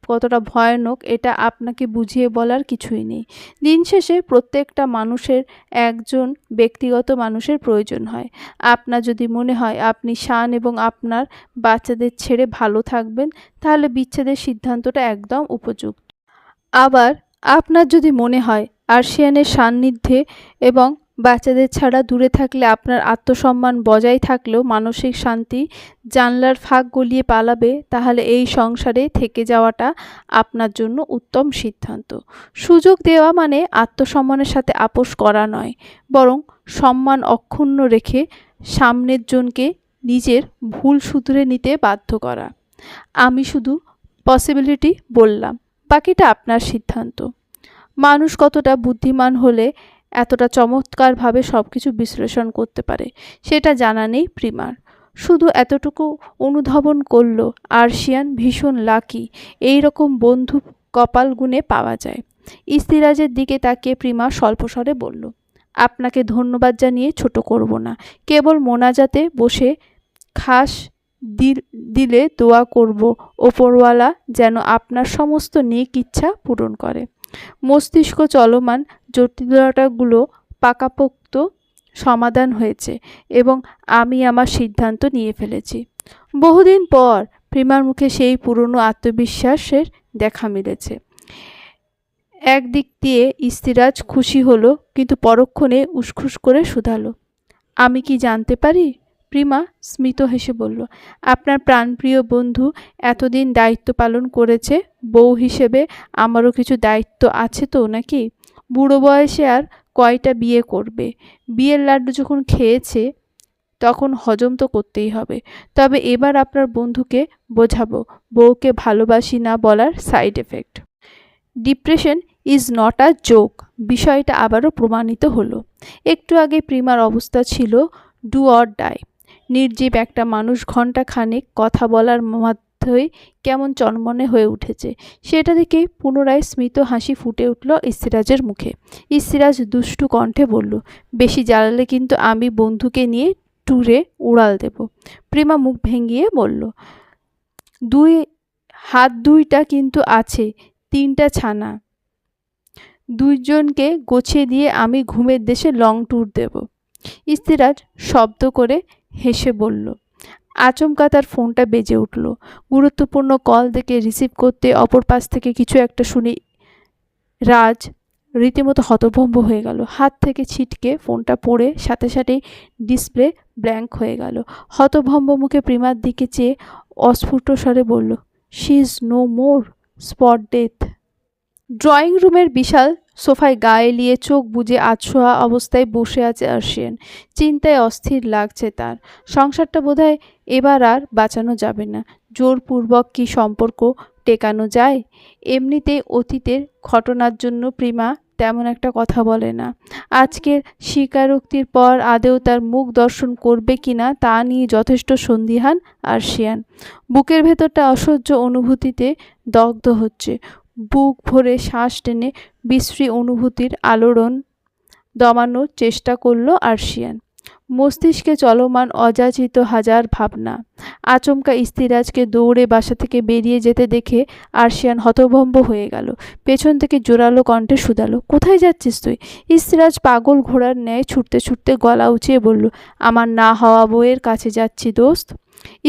কতটা ভয়ানক এটা আপনাকে বুঝিয়ে বলার কিছুই নেই। দিন শেষে প্রত্যেকটা মানুষের একজন ব্যক্তিগত মানুষের প্রয়োজন হয়। আপনার যদি মনে হয় আপনি শান এবং আপনার বাচ্চাদের ছেড়ে ভালো থাকবেন, তাহলে বিচ্ছেদের সিদ্ধান্তটা একদম উপযুক্ত। আবার আপনার যদি মনে হয় আরশিয়ানের সান্নিধ্যে এবং বাচ্চাদের ছাড়া দূরে থাকলে আপনার আত্মসম্মান বজায় থাকলেও মানসিক শান্তি জানলার ফাঁক গলিয়ে পালাবে, তাহলে এই সংসারে থেকে যাওয়াটা আপনার জন্য উত্তম সিদ্ধান্ত। সুযোগ দেওয়া মানে আত্মসম্মানের সাথে আপোষ করা নয়, বরং সম্মান অক্ষুণ্ণ রেখে সামনের জনকে নিজের ভুল শুধরে নিতে বাধ্য করা। আমি শুধু পসিবিলিটি বললাম, বাকিটা আপনার সিদ্ধান্ত। মানুষ কতটা বুদ্ধিমান হলে এতটা চমৎকারভাবে সব কিছু বিশ্লেষণ করতে পারে সেটা জানা নেই প্রিমার। শুধু এতটুকু অনুধাবন করল আরশিয়ান ভীষণ লাকি এই রকম বন্ধু কপাল গুণে পাওয়া যায়। ইস্তিরাজের দিকে তাকিয়ে প্রিমা স্বল্পস্বরে বলল, আপনাকে ধন্যবাদ জানিয়ে ছোট করব না, কেবল মোনাজাতে বসে খাস দিলে দোয়া করব ওপরওয়ালা যেন আপনার সমস্ত নেক ইচ্ছা পূরণ করে। মস্তিষ্ক চলমান জটিলতাগুলো পাকাপোক্ত সমাধান হয়েছে এবং আমি আমার সিদ্ধান্ত নিয়ে ফেলেছি। বহুদিন পর প্রিমার মুখে সেই পুরনো আত্মবিশ্বাসের দেখা মিলেছে। একদিক দিয়ে ইস্তিরাজ খুশি হলো, কিন্তু পরক্ষণে উসখুস করে শুধালো, আমি কি জানতে পারি? প্রিমা স্মিত হেসে বলল, আপনার প্রাণপ্রিয় বন্ধু এতদিন দায়িত্ব পালন করেছে, বউ হিসেবে আমারও কিছু দায়িত্ব আছে তো নাকি? বুড়ো বয়সে আর কয়টা বিয়ে করবে? বিয়ের লাড্ডু যখন খেয়েছে তখন হজম তো করতেই হবে। তবে এবার আপনার বন্ধুকে বোঝাবো বউকে ভালোবাসি না বলার side effect. Depression is not a joke. বিষয়টা আবারও প্রমাণিত হলো। একটু আগে প্রিমার অবস্থা ছিল ডু অর ডাই। নির্জীব একটা মানুষ ঘণ্টাখানেক কথা বলার মধ্যেই কেমন চনমনে হয়ে উঠেছে, সেটা দেখে পুনরায় স্মিত হাসি ফুটে উঠল ইস্তিরাজের মুখে। ইস্তিরাজ দুষ্টু কণ্ঠে বলল, বেশি জ্বালালে কিন্তু আমি বন্ধুকে নিয়ে ট্যুরে উড়াল দেব। প্রিমা মুখ ভেঙিয়ে বলল, দুইটা কিন্তু আছে, 3টা ছানা, 2জনকে গোছিয়ে দিয়ে আমি ঘুমের দেশে লং ট্যুর দেব। ইস্তিরাজ শব্দ করে হেসে বলল। আচমকা তার ফোনটা বেজে উঠল। গুরুত্বপূর্ণ কল দেখে রিসিভ করতে অপর পাশ থেকে কিছু একটা শুনে রাজ রীতিমতো হতভম্ব হয়ে গেল। হাত থেকে ছিটকে ফোনটা পড়ে সাথে সাথেই ডিসপ্লে ব্ল্যাঙ্ক হয়ে গেল। হতভম্ব মুখে প্রিমার দিকে চেয়ে অস্ফুট স্বরে বলল, she is no more, spot death. Drawing রুমের বিশাল সোফায় গা এলিয়ে চোখ বুজে আছোয়া অবস্থায় বসে আছে আর্শিয়ান। চিন্তায় অস্থির লাগছে তার। সংসারটা বোধহয় এবার আর বাঁচানো যাবে না। জোরপূর্বক কি সম্পর্ক টেকানো যায়? এমনিতেই অতীতের ঘটনার জন্য প্রিমা তেমন একটা কথা বলে না। আজকের স্বীকারোক্তির পর আদেও তার মুখ দর্শন করবে কিনা তা নিয়ে যথেষ্ট সন্দিহান আর্শিয়ান। বুকের ভেতরটা অসহ্য অনুভূতিতে দগ্ধ হচ্ছে। বুক ভরে শ্বাস টেনে বিশ্রী অনুভূতির আলোড়ন দমানোর চেষ্টা করল আর্শিয়ান। মস্তিষ্কে চলমান অযাচিত হাজার ভাবনা। আচমকা ইস্তিরাজকে দৌড়ে বাসা থেকে বেরিয়ে যেতে দেখে আর্শিয়ান হতভম্ব হয়ে গেল। পেছন থেকে জোরালো কণ্ঠে শুধালো, কোথায় যাচ্ছিস তুই? ইস্তিরাজ পাগল ঘোড়ার ন্যায় ছুটতে ছুটতে গলা উঁচিয়ে বলল, আমার না হওয়া বউয়ের কাছে যাচ্ছি দোস্ত।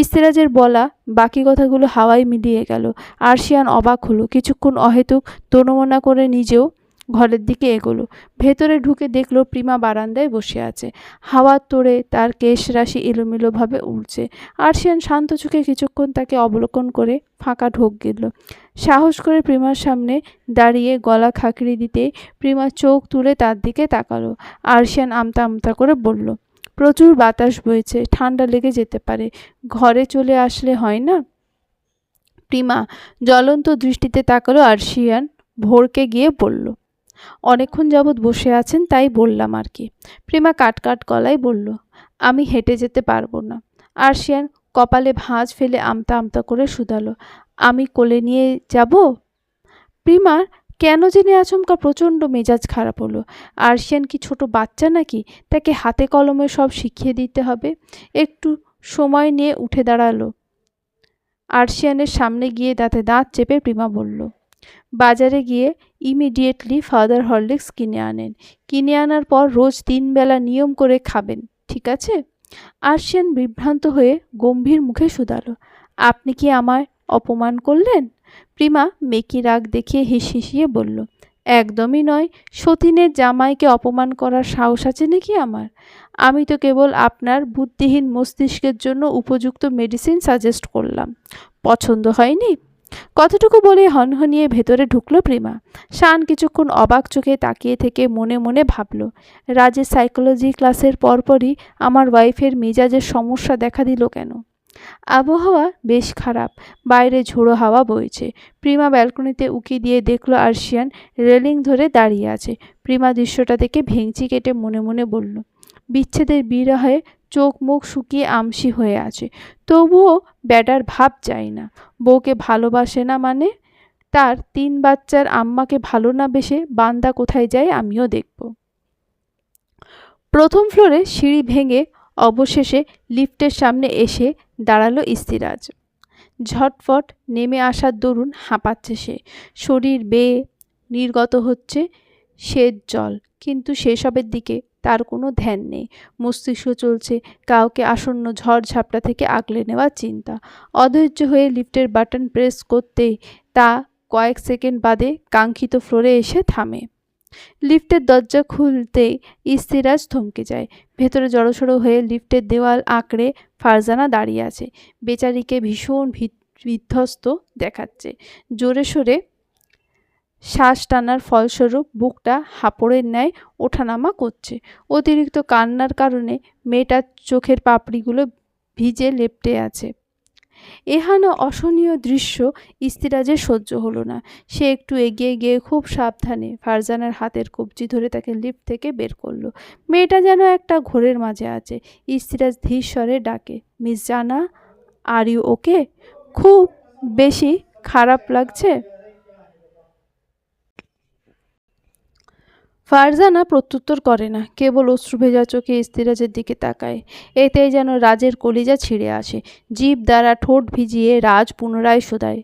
ইস্তিরাজের বলা বাকি কথাগুলো হাওয়ায় মিলিয়ে গেল। আর্শিয়ান অবাক হলো। কিছুক্ষণ অহেতুক দোনমনা করে নিজেও ঘরের দিকে এগোলো। ভেতরে ঢুকে দেখলো প্রিমা বারান্দায় বসে আছে। হাওয়ার তোড়ে তার কেশ রাশি এলোমেলোভাবে উড়ছে। আর্শিয়ান শান্ত চোখে কিছুক্ষণ তাকে অবলোকন করে ফাঁকা ঢোক গেল। সাহস করে প্রিমার সামনে দাঁড়িয়ে গলা খাঁকড়ি দিতে প্রিমা চোখ তুলে তার দিকে তাকালো। আর্শিয়ান আমতা আমতা করে বলল, প্রচুর বাতাস বইছে, ঠান্ডা লেগে যেতে পারে, ঘরে চলে আসলে হয় না? প্রিমা জ্বলন্ত দৃষ্টিতে তাকালো আর্শিয়ান ভোরকে গিয়ে বলল, অনেকক্ষণ যাবৎ বসে আছেন তাই বললাম আর কি। প্রিমা কাটকাট গলায় বলল, আমি হেঁটে যেতে পারবো না। আর্শিয়ান কপালে ভাঁজ ফেলে আমতা আমতা করে শুধালো, আমি কোলে নিয়ে যাব? প্রিমার কেন জেনে আচমকা প্রচণ্ড মেজাজ খারাপ হলো। আর্শিয়ান কি ছোট বাচ্চা নাকি? তাকে হাতে কলমে সব শিখিয়ে দিতে হবে? একটু সময় নিয়ে উঠে দাঁড়ালো। আর্শিয়ানের সামনে গিয়ে দাঁতে দাঁত চেপে প্রিমা বলল, বাজারে গিয়ে ইমিডিয়েটলি ফাদার হরলিক্স কিনে আনেন। কিনে আনার পর রোজ 3 বেলা নিয়ম করে খাবেন, ঠিক আছে? আর্শিয়ান বিভ্রান্ত হয়ে গম্ভীর মুখে শুধালো, আপনি কি আমায় অপমান করলেন? প্রিমা মেকি রাগ দেখিয়ে হিসিয়ে বলল, একদমই নয়। সতীনের জামাইকে অপমান করার সাহস আছে নাকি আমার? আমি তো কেবল আপনার বুদ্ধিহীন মস্তিষ্কের জন্য উপযুক্ত মেডিসিন সাজেস্ট করলাম। পছন্দ হয়নি? কতটুকু বলে হনহনিয়ে ভেতরে ঢুকলো প্রিমা। শান কিছুক্ষণ অবাক চোখে তাকিয়ে থেকে মনে মনে ভাবল, রাজের সাইকোলজি ক্লাসের পরপরই আমার ওয়াইফের মেজাজের সমস্যা দেখা দিল কেন? আবহাওয়া বেশ খারাপ, বাইরে ঝোড়ো হাওয়া বইছে। প্রিমা ব্যালকনিতে উকি দিয়ে দেখলো আর্শিয়ান রেলিং ধরে দাঁড়িয়ে আছে। প্রিমা দৃশ্যটা দেখে ভেঙচি কেটে মনে মনে বলল, বিচ্ছেদের বিরহে চোখ মুখ শুকিয়ে আমসি হয়ে আছে, তবুও ব্যাটার ভাব চাই না। বউকে ভালোবাসে না মানে? তার 3 বাচ্চার আম্মাকে ভালো না বেসে বান্দা কোথায় যায় আমিও দেখব। প্রথম ফ্লোরে সিঁড়ি ভেঙে অবশেষে লিফটের সামনে এসে দাঁড়ালো ইস্তিরাজ। ঝটফট নেমে আসার দরুন হাঁপাচ্ছে সে, শরীর বেয়ে নির্গত হচ্ছে সেচ জল, কিন্তু সেসবের দিকে তার কোনো ধ্যান নেই। মস্তিষ্ক চলছে কাউকে আসন্ন ঝড় ঝাপটা থেকে আগলে নেওয়ার চিন্তা। অধৈর্য হয়ে লিফটের বাটন প্রেস করতেই তা কয়েক সেকেন্ড বাদে কাঙ্ক্ষিত ফ্লোরে এসে থামে। লিফটের দরজা খুলতেই ইস্তিরাজ থমকে যায়। ভেতরে জড়সড়ো হয়ে লিফটের দেওয়াল আঁকড়ে ফারজানা দাঁড়িয়ে আছে। বেচারিকে ভীষণ বিধ্বস্ত দেখাচ্ছে। জোরে সোরে শ্বাস টানার ফলস্বরূপ বুকটা হাঁপড়ের ন্যায় ওঠানামা করছে। অতিরিক্ত কান্নার কারণে মেয়েটার চোখের পাপড়িগুলো ভিজে লেপ্টে আছে। এহেন অসহনীয় দৃশ্য ইস্তিরাজের সহ্য হলো না। সে একটু এগিয়ে গিয়ে খুব সাবধানে ফারজানার হাতের কবজি ধরে তাকে লিফট থেকে বের করলো। মেয়েটা যেন একটা ঘোরের মাঝে আছে। ইস্তিরাজ ধীর স্বরে ডাকে, মিস জানা, আর ইউ ওকে? খুব বেশি খারাপ লাগছে? ফারজানা প্রত্যুত্তর করে না, কেবল অশ্রুভেজা চোখে ইস্তিরাজের দিকে তাকায়। এতেই যেন রাজের কলিজা ছিঁড়ে আসে। জিভ দ্বারা ঠোঁট ভিজিয়ে রাজ পুনরায় শোধায়,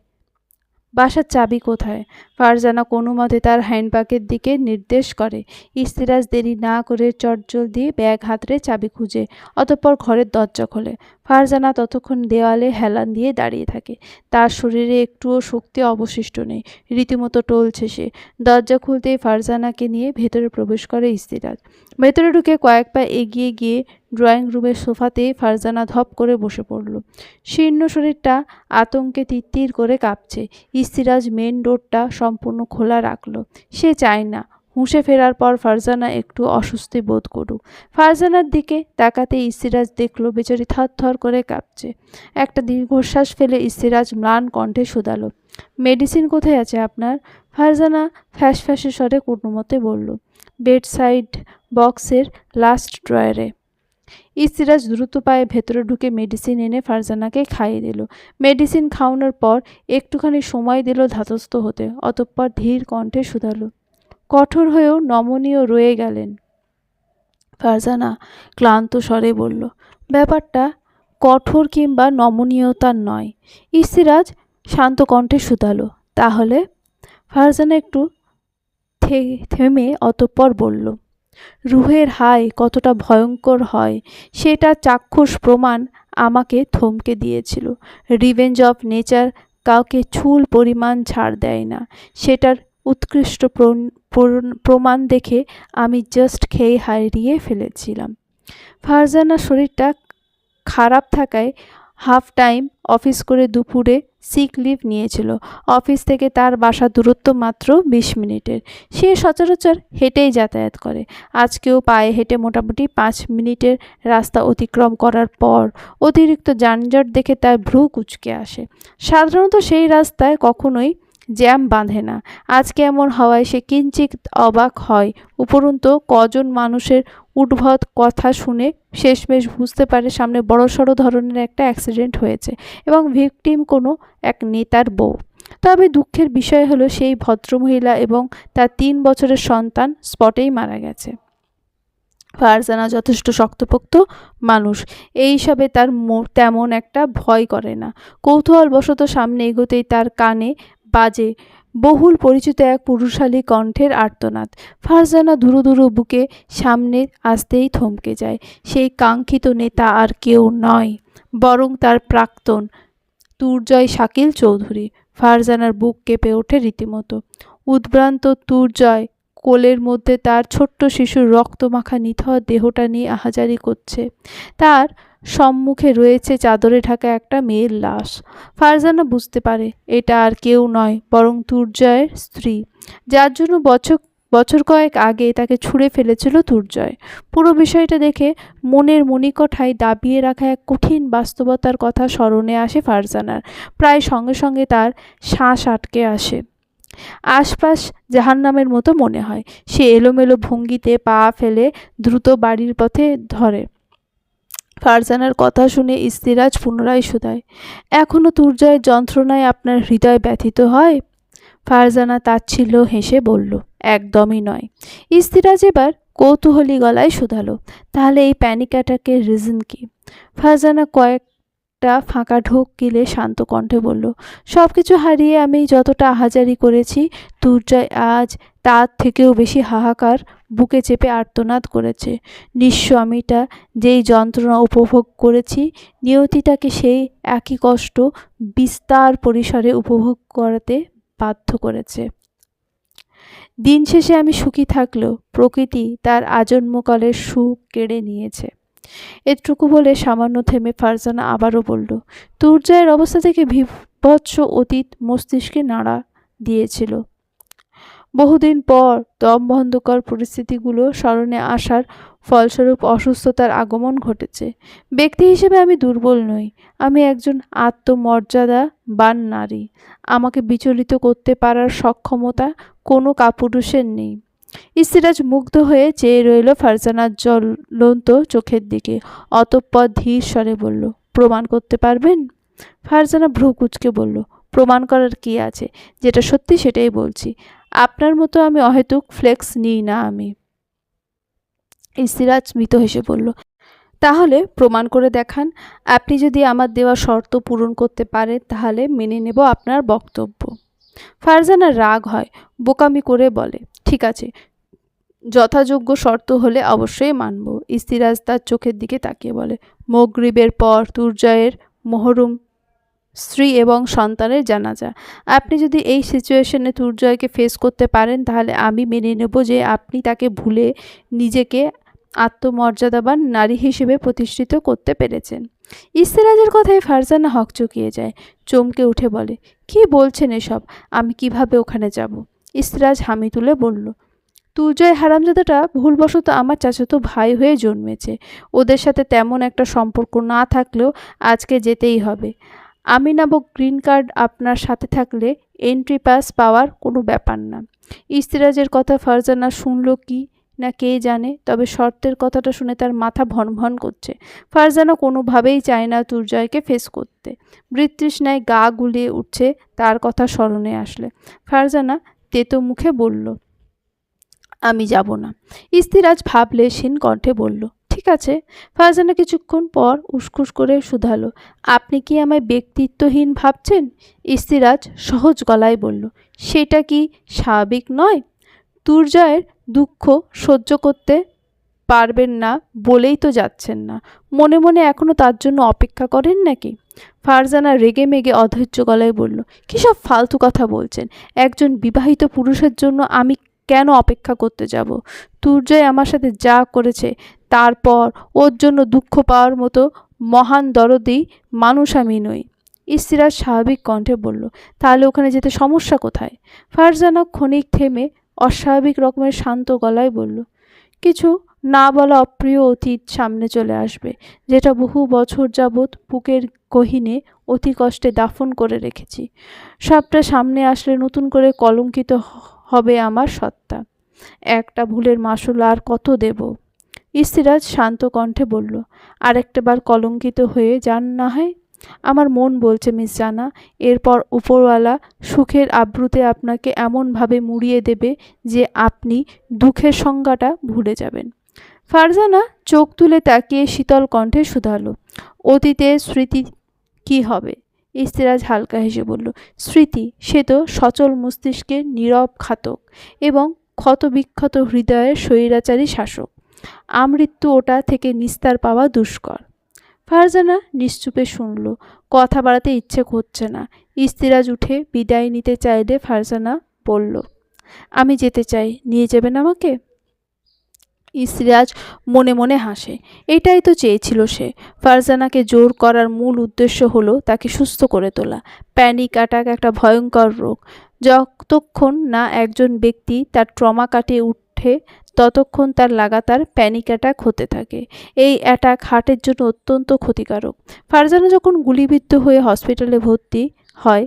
বাসার চাবি কোথায়? ফারজানা কোনো মতে তার হ্যান্ডব্যাগের দিকে নির্দেশ করে। ইস্তিরাজ দেরি না করে চটজলদি ব্যাগ হাতড়ে চাবি খুঁজে অতঃপর ঘরের দরজা খোলে। ফারজানা ততক্ষণ দেওয়ালে হেলান দিয়ে দাঁড়িয়ে থাকে। তার শরীরে একটুও শক্তি অবশিষ্ট নেই, রীতিমতো টলছে সে। দরজা খুলতেই ফারজানাকে নিয়ে ভেতরে প্রবেশ করে ইস্তিরাজ। ভেতরে ঢুকে কয়েক পা এগিয়ে গিয়ে ড্রয়িং রুমের সোফাতে ফারজানা ধপ করে বসে পড়ল। শীর্ণ শরীরটা আতঙ্কে তিত্তির করে কাঁপছে। ইস্তিরাজ মেন ডোরটা সম্পূর্ণ খোলা রাখল। সে চায় না হুঁশে ফেরার পর ফারজানা একটু অস্বস্তি বোধ করুক। ফারজানার দিকে তাকাতে ইস্তিরাজ দেখল বেচারি থরথর করে কাঁপছে। একটা দীর্ঘশ্বাস ফেলে ইস্তিরাজ ম্লান কণ্ঠে শুধালো, মেডিসিন কোথায় আছে আপনার? ফারজানা ফ্যাঁসে স্বরে কোনোমতে বলল, বেড সাইড বক্সের লাস্ট ড্রয়ারে। ইস্তিরাজ দ্রুত পায়ে ভেতরে ঢুকে মেডিসিন এনে ফারজানাকে খাইয়ে দিল। মেডিসিন খাওয়ানোর পর একটুখানি সময় দিল ধাতস্থ হতে, অতঃপর ধীর কণ্ঠে শুধালো, কঠোর হয়েও নমনীয় রয়ে গেলেন। ফারজানা ক্লান্ত স্বরে বলল, ব্যাপারটা কঠোর কিংবা নমনীয়তার নয়। ইস্তিরাজ শান্ত কণ্ঠে শুধালো, তাহলে? ফারজানা একটু থেমে অতঃপর বলল, রুহের হায় কতটা ভয়ঙ্কর হয় সেটা চাক্ষুষ প্রমাণ আমাকে থমকে দিয়েছিল। রিভেঞ্জ অফ নেচার কাউকে চুল পরিমাণ ছাড় দেয় না। সেটার উৎকৃষ্ট প্রমাণ দেখে আমি জাস্ট খেয়ে হারিয়ে ফেলেছিলাম। ফারজানার শরীরটা খারাপ থাকায় হাফ টাইম অফিস করে দুপুরে সিক লিভ নিয়েছিল। অফিস থেকে তার বাসার দূরত্ব মাত্র 20 মিনিটের। সে সচরাচর হেঁটেই যাতায়াত করে। আজকেও পায়ে হেঁটে মোটামুটি 5 মিনিটের রাস্তা অতিক্রম করার পর অতিরিক্ত যানজট দেখে তার ভ্রু কুঁচকে আসে। সাধারণত সেই রাস্তায় কখনোই জ্যাম বাঁধে না। আজকে এমন হওয়ায় সে কিঞ্চিত অবাক হয়। উপরন্তু কজন মানুষের উদ্ভট কথা শুনে শেষমেশ বুঝতে পারে সামনে বড়সড় ধরনের একটা অ্যাক্সিডেন্ট হয়েছে এবং ভিকটিম কোনো এক নেতার বউ। তবে দুঃখের বিষয় হলো সেই ভদ্রমহিলা এবং তার 3 বছরের সন্তান স্পটেই মারা গেছে। ফারজানা যথেষ্ট শক্তপোক্ত মানুষ, এইসবে তার তেমন একটা ভয় করে না। কৌতূহলবশত সামনে এগোতেই তার কানে বাজে বহুল পরিচিত এক পুরুষালী কণ্ঠের আর্তনাদ। ফারজানা ধুরু ধুরু বুকে সামনে আসতেই থমকে যায়। সেই কাঙ্ক্ষিত নেতা আর কেউ নয়, বরং তার প্রাক্তন তুর্জয় শাকিল চৌধুরী। ফারজানার বুক কেঁপে ওঠে রীতিমতো। উদ্ভ্রান্ত তুর্জয় কোলের মধ্যে তার ছোট্ট শিশুর রক্তমাখা নিথর দেহটা নিয়ে আহাজারি করছে। তার সম্মুখে রয়েছে চাদরে ঢাকা একটা মেয়ের লাশ। ফারজানা বুঝতে পারে এটা আর কেউ নয়, বরং তুর্জয়ের স্ত্রী, যার জন্য বছর কয়েক আগে তাকে ছুঁড়ে ফেলেছিল তুর্জয়। পুরো বিষয়টা দেখে মনের মণিকোঠায় দাবিয়ে রাখা এক কঠিন বাস্তবতার কথা স্মরণে আসে ফারজানার। প্রায় সঙ্গে সঙ্গে তার শ্বাস আটকে আসে। আশপাশ জাহান্নামের মতো মনে হয়। সে এলোমেলো ভঙ্গিতে পা ফেলে দ্রুত বাড়ির পথে ধরে। ফারজানার কথা শুনে ইস্তিরাজ পুনরায় শুধায়, এখনো তুর্জয়ের যন্ত্রণায় আপনার হৃদয় ব্যথিত হয়? ফারজানা তাচ্ছিল্য হেসে বলল, একদমই নয়। ইস্তিরাজ এবার কৌতূহলী গলায় শুধালো, তাহলে এই প্যানিক অ্যাটাকের রিজন কি? ফারজানা কয়েকটা ফাঁকা ঢোক গিলে শান্ত কণ্ঠে বলল, সব কিছু হারিয়ে আমি যতটা আহাজারি করেছি, তুর্জয় আজ তার থেকেও বেশি হাহাকার বুকে চেপে আর্তনাদ করেছে। নিঃস্ব আমিটা যেই যন্ত্রণা উপভোগ করেছি, নিয়তিটাকে সেই একই কষ্ট বিস্তার পরিসরে উপভোগ করাতে বাধ্য করেছে। দিন শেষে আমি সুখী থাকলেও প্রকৃতি তার আজন্মকালের সুখ কেড়ে নিয়েছে। এটুকু বলে সামান্য থেমে ফারজানা আবারও বলল, তুর্জয়ের অবস্থা থেকে বিভৎস অতীত মস্তিষ্কে নাড়া দিয়েছিল। বহুদিন পর দমবন্ধকর পরিস্থিতিগুলো স্মরণে আসার ফলস্বরূপ অসুস্থতার আগমন ঘটেছে। ব্যক্তি হিসেবে আমি দুর্বল নই, আমি একজন আত্মমর্যাদাবান নারী। আমাকে বিচলিত করতে পারার সক্ষমতা কোনো কাপুরুষের নেই। ইস্তিরাজ মুগ্ধ হয়ে চেয়ে রইল ফারজানার জ্বলন্ত চোখের দিকে, অতঃপর ধীর স্বরে বলল, প্রমাণ করতে পারবেন? ফারজানা ভ্রু কুঁচকে বলল, প্রমাণ করার কি আছে? যেটা সত্যি সেটাই বলছি। আপনার মতো আমি অহেতুক ফ্লেক্স নিই না আমি। ইস্তিরাজ মৃত হেসে বলল, তাহলে প্রমাণ করে দেখান। আপনি যদি আমার দেওয়া শর্ত পূরণ করতে পারেন তাহলে মেনে নেব আপনার বক্তব্য। ফারজানার রাগ হয়, বোকামি করে বলে, ঠিক আছে, যথাযোগ্য শর্ত হলে অবশ্যই মানব। ইস্তিরাজ তার চোখের দিকে তাকিয়ে বলে, মগরিবের পর তুর্জয়ের মহরুম স্ত্রী এবং সন্তানের জানাজা। আপনি যদি এই সিচুয়েশনে তুর্জয়কে ফেস করতে পারেন তাহলে আমি মেনে নেব যে আপনি তাকে ভুলে নিজেকে আত্মমর্যাদাবান নারী হিসেবে প্রতিষ্ঠিত করতে পেরেছেন। ইস্তিরাজের কথায় ফারজানা হকচকিয়ে যায়, চমকে উঠে বলে, কি বলছেন এসব? আমি কিভাবে ওখানে যাব? ইস্তিরাজ হামি তুলে বলল, তুর্জয় হারামজাদাটা ভুলবশত আমার চাচাতো ভাই হয়ে জন্মেছে। ওদের সাথে তেমন একটা সম্পর্ক না থাকলেও আজকে যেতেই হবে। আমি নামক গ্রিন কার্ড আপনার সাথে থাকলে এন্ট্রি পাস পাওয়ার কোনো ব্যাপার না। ইস্তিরাজের কথা ফারজানা শুনল কি না কে জানে, তবে শর্তের কথাটা শুনে তার মাথা ভনভন করছে। ফারজানা কোনোভাবেই চায় না তুর্জয়কে ফেস করতে। বৃতৃষ্ণায় গা গুলিয়ে উঠছে তার কথা স্মরণে আসলে। ফারজানা তেতো মুখে বলল, আমি যাব না। ইস্তিরাজ ভাবলেশহীন কণ্ঠে বলল, ঠিক আছে। ফারজানা কিছুক্ষণ পর উসখুস করে শুধালো, আপনি কি আমায় ব্যক্তিত্বহীন ভাবছেন? ইস্তিরাজ সহজ গলায় বলল, সেটা কি স্বাভাবিক নয়? তুর্জয়ের দুঃখ সহ্য করতে পারবেন না বলেই তো যাচ্ছেন না। মনে মনে এখনও তার জন্য অপেক্ষা করেন নাকি? ফারজানা রেগে মেগে অধৈর্য গলায় বলল, কী সব ফালতু কথা বলছেন? একজন বিবাহিত পুরুষের জন্য আমি কেন অপেক্ষা করতে যাব? তুর্জয় আমার সাথে যা করেছে তারপর ওর জন্য দুঃখ পাওয়ার মতো মহান দরদি মানুষ আমি নই। ইস্তিরাজ স্বাভাবিক কণ্ঠে বলল, তাহলে ওখানে যেতে সমস্যা কোথায়? ফারজানা ক্ষণিক থেমে অস্বাভাবিক রকমের শান্ত গলায় বলল, কিছু না বলা অপ্রিয় অতীত সামনে চলে আসবে, যেটা বহু বছর যাবৎ বুকের গহীনে অতি কষ্টে দাফন করে রেখেছি। সবটা সামনে আসলে নতুন করে কলঙ্কিত হবে আমার সত্তা। একটা ভুলের মাসুল আর কত দেব? ইস্তিরাজ শান্ত কণ্ঠে বলল, আরেকটাবার কলঙ্কিত হয়ে যান না হয়। আমার মন বলছে মিস জানা, এরপর উপরওয়ালা সুখের আব্রুতে আপনাকে এমনভাবে মুড়িয়ে দেবে যে আপনি দুঃখের সংজ্ঞাটা ভুলে যাবেন। ফারজানা চোখ তুলে তাকিয়ে শীতল কণ্ঠে শুধালো, অতীতের স্মৃতি কি হবে? ইস্তিরাজ হালকা হেসে বলল, স্মৃতি সে তো সচল মস্তিষ্কের নীরব ঘাতক এবং ক্ষতবিক্ষত হৃদয়ের স্বৈরাচারী শাসক। আমৃত্যু ওটা থেকে নিস্তার পাওয়া দুষ্কর। ফারজানা নিশ্চুপে শুনল, কথা বাড়াতে ইচ্ছে করছে না। ইস্তিরাজ উঠে বিদায় নিতে চাইলে ফারজানা বলল, আমি যেতে চাই, নিয়ে যাবেন আমাকে? ইস্তিরাজ মনে মনে হাসে, এটাই তো চেয়েছিল সে। ফারজানাকে জোর করার মূল উদ্দেশ্য হলো তাকে সুস্থ করে তোলা। প্যানিক অ্যাটাক একটা ভয়ঙ্কর রোগ। যতক্ষণ না একজন ব্যক্তি তার ট্রমা কাটিয়ে উঠে ততক্ষণ তার লাগাতার প্যানিক অ্যাটাক হতে থাকে। এই অ্যাটাক হার্টের জন্য অত্যন্ত ক্ষতিকারক। ফারজানা যখন গুলিবিদ্ধ হয়ে হসপিটালে ভর্তি হয়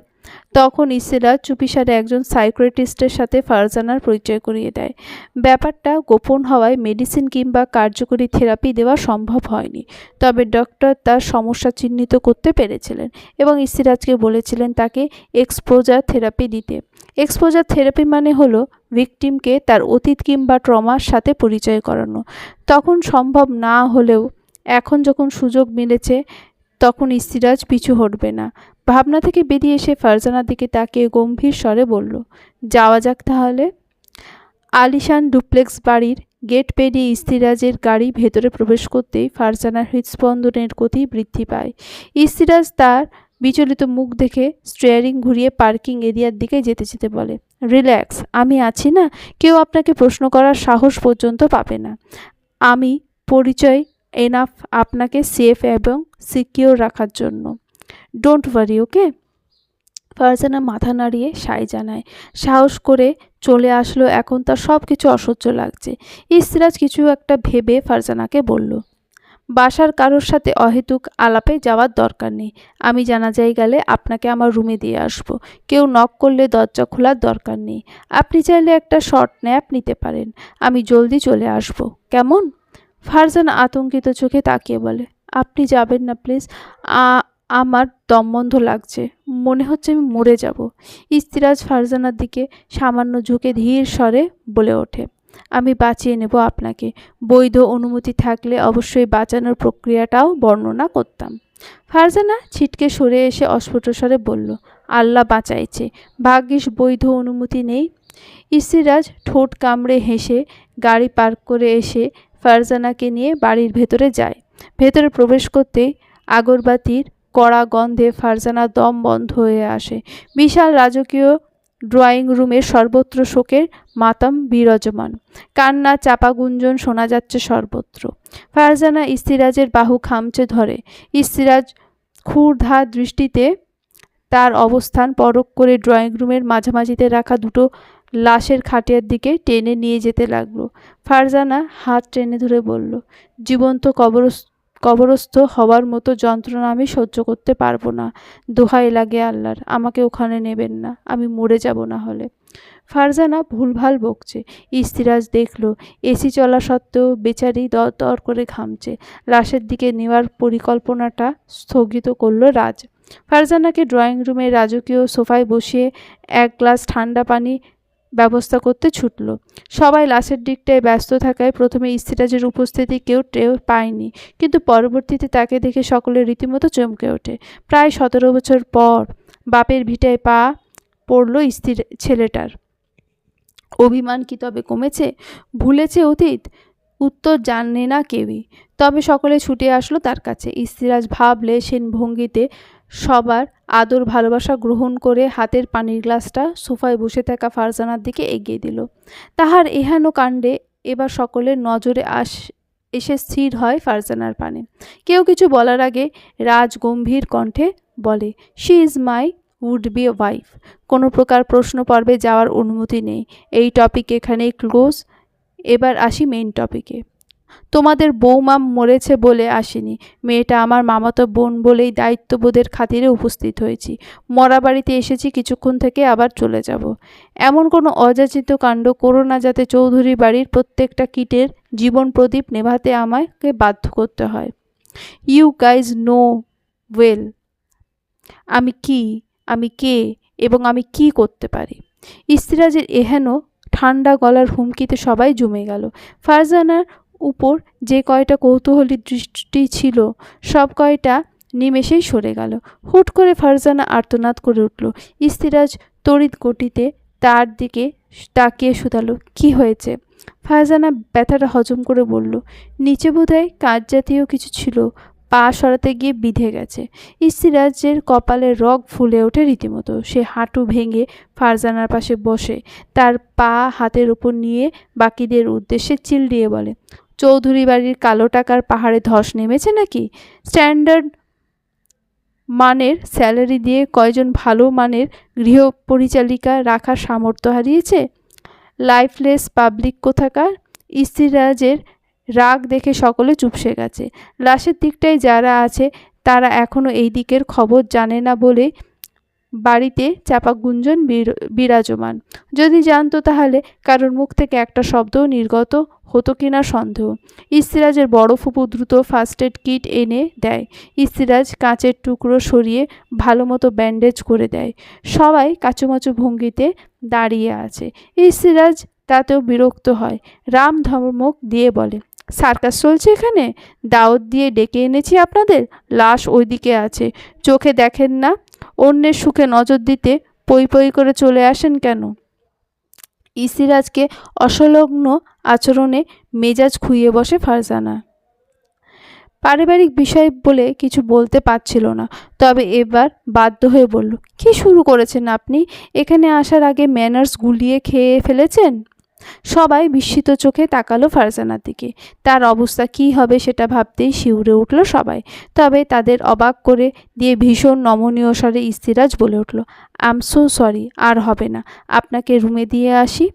তখন ইসিরাজ চুপিসারে একজন সাইকিয়াট্রিস্টের সাথে ফারজানার পরিচয় করিয়ে দেয়। ব্যাপারটা গোপন হওয়ায় মেডিসিন কিংবা কার্যকরী থেরাপি দেওয়া সম্ভব হয়নি, তবে ডক্টর তার সমস্যা চিহ্নিত করতে পেরেছিলেন এবং ইসিরাজকে বলেছিলেন তাকে এক্সপোজার থেরাপি দিতে। এক্সপোজার থেরাপি মানে হলো ভিকটিমকে তার অতীত কিংবা ট্রমার সাথে পরিচয় করানো। তখন সম্ভব না হলেও এখন যখন সুযোগ মিলেছে তখন ইসিরাজ পিছু হটবে না। ভাবনা থেকে বেরিয়ে এসে ফারজানার দিকে তাকিয়ে গম্ভীর স্বরে বলল, যাওয়া যাক তাহলে। আলিশান ডুপ্লেক্স বাড়ির গেট পেরিয়ে ইসিরাজের গাড়ি ভেতরে প্রবেশ করতেই ফারজানার হৃদস্পন্দনের গতি বৃদ্ধি পায়। ইসিরাজ তার বিচলিত মুখ দেখে স্টিয়ারিং ঘুরিয়ে পার্কিং এরিয়ার দিকে যেতে যেতে বলে, রিল্যাক্স, আমি আছি না, কেউ আপনাকে প্রশ্ন করার সাহস পর্যন্ত পাবে না। আমি পরিচয় এনাফ আপনাকে সেফ এবং সিকিউর রাখার জন্য। ডোন্ট ওয়ারি, ওকে? ফারজানা মাথা নাড়িয়ে সায় জানায়। সাহস করে চলে আসলো, এখন তার সব কিছু অসহ্য লাগছে। ইসিরাজ কিছু একটা ভেবে ফারজানাকে বলল, বাসার কারোর সাথে অহেতুক আলাপে যাওয়ার দরকার নেই। আমি জানাজায় গেলে আপনাকে আমার রুমে দিয়ে আসব। কেউ নক করলে দরজা খোলার দরকার নেই। আপনি চাইলে একটা শর্ট ন্যাপ নিতে পারেন। আমি জলদি চলে আসব, কেমন? ফারজানা আতঙ্কিত চোখে তাকিয়ে বলে, আপনি যাবেন না প্লিজ, আমার দম বন্ধ লাগছে, মনে হচ্ছে আমি মরে যাব। ইসিরাজ ফারজানার দিকে সামান্য ঝুঁকে ধীর স্বরে বলে ওঠে, আমি বাঁচিয়ে নেব আপনাকে। বৈধ অনুমতি থাকলে অবশ্যই বাঁচানোর প্রক্রিয়াটাও বর্ণনা করতাম। ফারজানা ছিটকে সরে এসে অস্ফুট স্বরে বলল, আল্লাহ বাঁচাইছে, ভাগ্যিস বৈধ অনুমতি নেই। ইসিরাজ ঠোঁট কামড়ে হেসে গাড়ি পার্ক করে এসে ফারজানাকে নিয়ে বাড়ির ভেতরে যায়। ভেতরে প্রবেশ করতেই আগরবাতির কড়া গন্ধে ফারজানার দম বন্ধ হয়ে আসে। বিশাল রাজকীয় ড্রয়িং রুমের সর্বত্র শোকের মাতম বিরাজমান, কান্না চাপা গুঞ্জন শোনা যাচ্ছে সর্বত্র। ফারজানা ইসিরাজের বাহু খামচে ধরে। ইসিরাজ ক্ষুরধা দৃষ্টিতে তার অবস্থান পরখ করে ড্রয়িং রুমের মাঝামাঝিতে রাখা দুটো লাশের খাটিয়ার দিকে টেনে নিয়ে যেতে লাগলো। ফারজানা হাত টেনে ধরে বলল, জীবন্ত কবরস্থ হওয়ার মতো যন্ত্রণা আমি সহ্য করতে পারবো না। দোহাই লাগে আল্লাহর, আমাকে ওখানে নেবেন না, আমি মরে যাব না হলে। ফারজানা ভুলভাল বকছে। ইসিরাজ দেখল এসি চলা সত্ত্বেও বেচারি দর করে ঘামছে। লাশের দিকে নেওয়ার পরিকল্পনাটা স্থগিত করল রাজ। ফারজানাকে ড্রয়িং রুমে রাজকীয় সোফায় বসিয়ে এক গ্লাস ঠান্ডা পানি ব্যবস্থা করতে ছুটল। সবাই লাশের দিকটায় ব্যস্ত থাকায় প্রথমে ইসিরাজের উপস্থিতি কেউ টের পায়নি, কিন্তু পরবর্তীতে তাকে দেখে সকলে রীতিমতো চমকে ওঠে। প্রায় 17 বছর পর বাপের ভিটায় পা পড়ল ছেলেটার। অভিমান কি তবে কমেছে? ভুলেছে অতীত? উত্তর জানে না কেউই। তবে সকলে ছুটে আসলো তার কাছে। ইসিরাজ ভাবলে সেন ভঙ্গিতে সবার আদর ভালোবাসা গ্রহণ করে হাতের পানির গ্লাসটা সোফায় বসে থাকা ফারজানার দিকে এগিয়ে দিল। তাহার এহেন কাণ্ডে এবার সকলের নজরে এসে স্থির হয় ফারজানার পানে। কেউ কিছু বলার আগে রাজ গম্ভীর কণ্ঠে বলে, she is my would be wife. কোনো প্রকার প্রশ্ন পর্বে যাওয়ার অনুমতি নেই। এই টপিক এখানেই ক্লোজ। এবার আসি মেইন টপিকে। তোমাদের বৌমা মরেছে বলে আসিনি, মেয়েটা আমার মামাতো বোন বলেই দায়িত্ববোধের খাতিরে উপস্থিত হয়েছি। মরা বাড়িতে এসেছি, কিছুক্ষণ থেকে আবার চলে যাব। এমন কোনো অযাচিত কাণ্ড করো না যাতে চৌধুরী বাড়ির প্রত্যেকটা কিটের জীবন প্রদীপ নেভাতে আমাকে বাধ্য করতে হয়। ইউ গাইজ নো ওয়েল আমি কে এবং আমি কি করতে পারি। ইসিরাজের এহেন ঠান্ডা গলার হুমকিতে সবাই জমে গেল। ফারজানার উপর যে কয়টা কৌতূহলী দৃষ্টি ছিল সব কয়টা নিমেষেই সরে গেল। হুট করে ফারজানা আর্তনাদ করে উঠল। ইসিরাজ তড়িৎ গতিতে তার দিকে তাকিয়ে শুধালো, কি হয়েছে? ফারজানা ব্যথাটা হজম করে বলল, নিচে বোধহয় কাঁচ জাতীয় কিছু ছিল, পা সরাতে গিয়ে বিঁধে গেছে। ইসিরাজের কপালে রগ ফুলে ওঠে রীতিমতো। সে হাঁটু ভেঙে ফারজানার পাশে বসে তার পা হাতের উপর নিয়ে বাকিদের উদ্দেশ্যে চিল দিয়ে বলে, চৌধুরী বাড়ির কালো টাকার পাহাড়ে ধস নেমেছে নাকি? স্ট্যান্ডার্ড মানের স্যালারি দিয়ে কয়জন ভালো মানের গৃহ পরিচালিকা রাখার সামর্থ্য হারিয়েছে? লাইফলেস পাবলিক কোথাকার। ইসিরাজের রাগ দেখে সকলে চুপসে গেছে। লাশের দিকটায় যারা আছে তারা এখনও এই দিকের খবর জানে না বলে বাড়িতে চাপা গুঞ্জন বিরাজমান। যদি জানতো তাহলে কারোর মুখ থেকে একটা শব্দও নির্গত হতো কিনা সন্দেহ। ইস্তিরাজের বড় ফুপু দ্রুত ফার্স্ট এড কিট এনে দেয়। ইস্তিরাজ কাঁচের টুকরো সরিয়ে ভালো মতো ব্যান্ডেজ করে দেয়। সবাই কাচুমাচু ভঙ্গিতে দাঁড়িয়ে আছে। ইস্তিরাজ তাতেও বিরক্ত হয়। রাম ধমক দিয়ে বলে, সার্কাস চলছে এখানে? দাওয়াত দিয়ে ডেকে এনেছি আপনাদের, লাশ ওইদিকে আছে, চোখে দেখেন না? অন্যের সুখে নজর দিতে পই পই করে চলে আসেন কেন? ইস্তিরাজকে অসংলগ্ন আচরণে মেজাজ খুইয়ে বসে ফারজানা। পারিবারিক বিষয় বলে কিছু বলতে পারছিল না, তবে এবার বাধ্য হয়ে বলল, কি শুরু করেছেন আপনি? এখানে আসার আগে ম্যানার্স গুলিয়ে খেয়ে ফেলেছেন? সবাই বিস্মিত চোখে তাকালো ফারজানার দিকে। তার অবস্থা কী হবে সেটা ভাবতেই শিউরে উঠল সবাই। তবে তাদের অবাক করে দিয়ে ভীষণ নমনীয় স্বরে ইস্তিরাজ বলে উঠল, আই এম সো সরি, আর হবে না, আপনাকে রুমে দিয়ে আসি।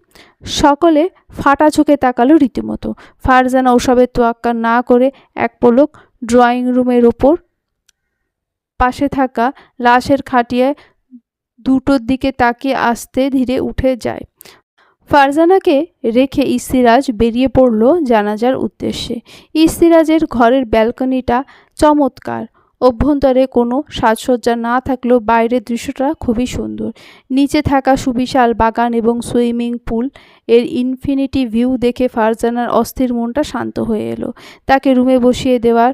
সকলে ফাটা চোখে তাকালো রীতিমতো। ফারজানা ওসবের তোয়াক্কা না করে এক পলক ড্রয়িং রুমের ওপর পাশে থাকা লাশের খাটিয়ায় দুটোর দিকে তাকিয়ে আস্তে ধীরে উঠে যায়। ফারজানাকে রেখে ইস্তিরাজ বেরিয়ে পড়ল জানাজার উদ্দেশ্যে। ইস্তিরাজের ঘরের ব্যালকনিটা চমৎকার। অভ্যন্তরে কোনো সাজসজ্জা না থাকলেও বাইরের দৃশ্যটা খুবই সুন্দর। নিচে থাকা সুবিশাল বাগান এবং সুইমিং পুল এর ইনফিনিটি ভিউ দেখে ফারজানার অস্থির মনটা শান্ত হয়ে এলো। তাকে রুমে বসিয়ে দেওয়ার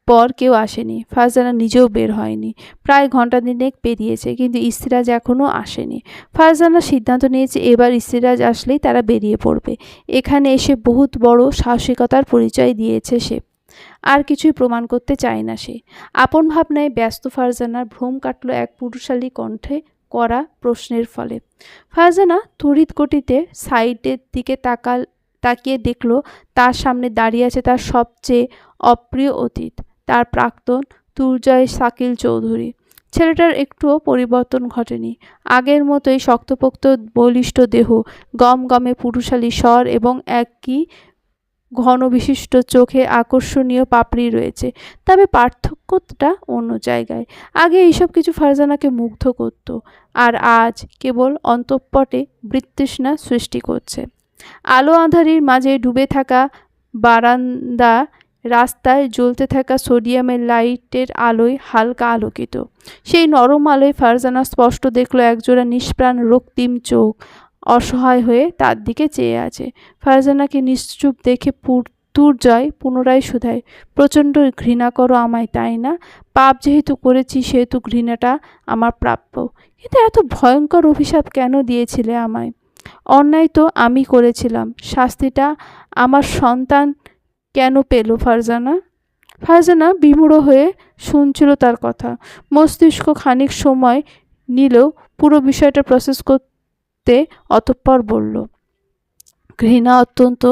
পর কেউ আসেনি। ফারজানা নিজেও বের হয়নি। প্রায় ঘন্টা দিনেক পেরিয়েছে, কিন্তু ইস্তিরাজ এখনও আসেনি। ফারজানা সিদ্ধান্ত নিয়েছে এবার ইস্তিরাজ আসলেই তারা বেরিয়ে পড়বে। এখানে এসে বহুত বড় সাহসিকতার পরিচয় দিয়েছে সে। আর কিছুই প্রমাণ করতে চায় না সে। আপন ভাবনায় ব্যস্ত ফারজানার ভ্রম কাটল এক পুরুষালী কণ্ঠে করা প্রশ্নের ফলে। ফারজানা তড়িৎ গতিতে সাইডের দিকে তাকিয়ে দেখল তার সামনে দাঁড়িয়ে আছে তার সবচেয়ে অপ্রিয় অতীত, তার প্রাক্তন তুর্জয় শাকিল চৌধুরী। ছেলেটার একটুও পরিবর্তন ঘটেনি। আগের মতোই শক্তপোক্ত বলিষ্ঠ দেহ, গমগমে পুরুষালী স্বর এবং একই ঘন বিশিষ্ট চোখে আকর্ষণীয় পাপড়ি রয়েছে। তবে পার্থক্যটা অন্য জায়গায়। আগে এইসব কিছু ফারজানাকে মুগ্ধ করত, আর আজ কেবল অন্তঃপটে বৃত্তৃষ্ণা সৃষ্টি করছে। আলো আঁধারির মাঝে ডুবে থাকা বারান্দা, রাস্তায় জ্বলতে থাকা সোডিয়ামের লাইটের আলোয় হালকা আলোকিত। সেই নরম আলোয় ফারজানা স্পষ্ট দেখল একজোড়া নিষ্প্রাণ রক্তিম চোখ অসহায় হয়ে তার দিকে চেয়ে আছে। ফারজানাকে নিশ্চুপ দেখে তুর্জয় পুনরায় শুধায়, প্রচণ্ড ঘৃণা করো আমায়, তাই না? পাপ যেহেতু করেছি সেহেতু ঘৃণাটা আমার প্রাপ্য। কিন্তু এত ভয়ঙ্কর অভিশাপ কেন দিয়েছিলে আমায়? অন্যায় তো আমি করেছিলাম, শাস্তিটা আমার সন্তান কেন পেল ফারজানা? ফারজানা বিমূঢ় হয়ে শুনছিল তার কথা। মস্তিষ্ক খানিক সময় নিলেও পুরো বিষয়টা প্রসেস করতে অতঃপর বলল, ঘৃণা অত্যন্ত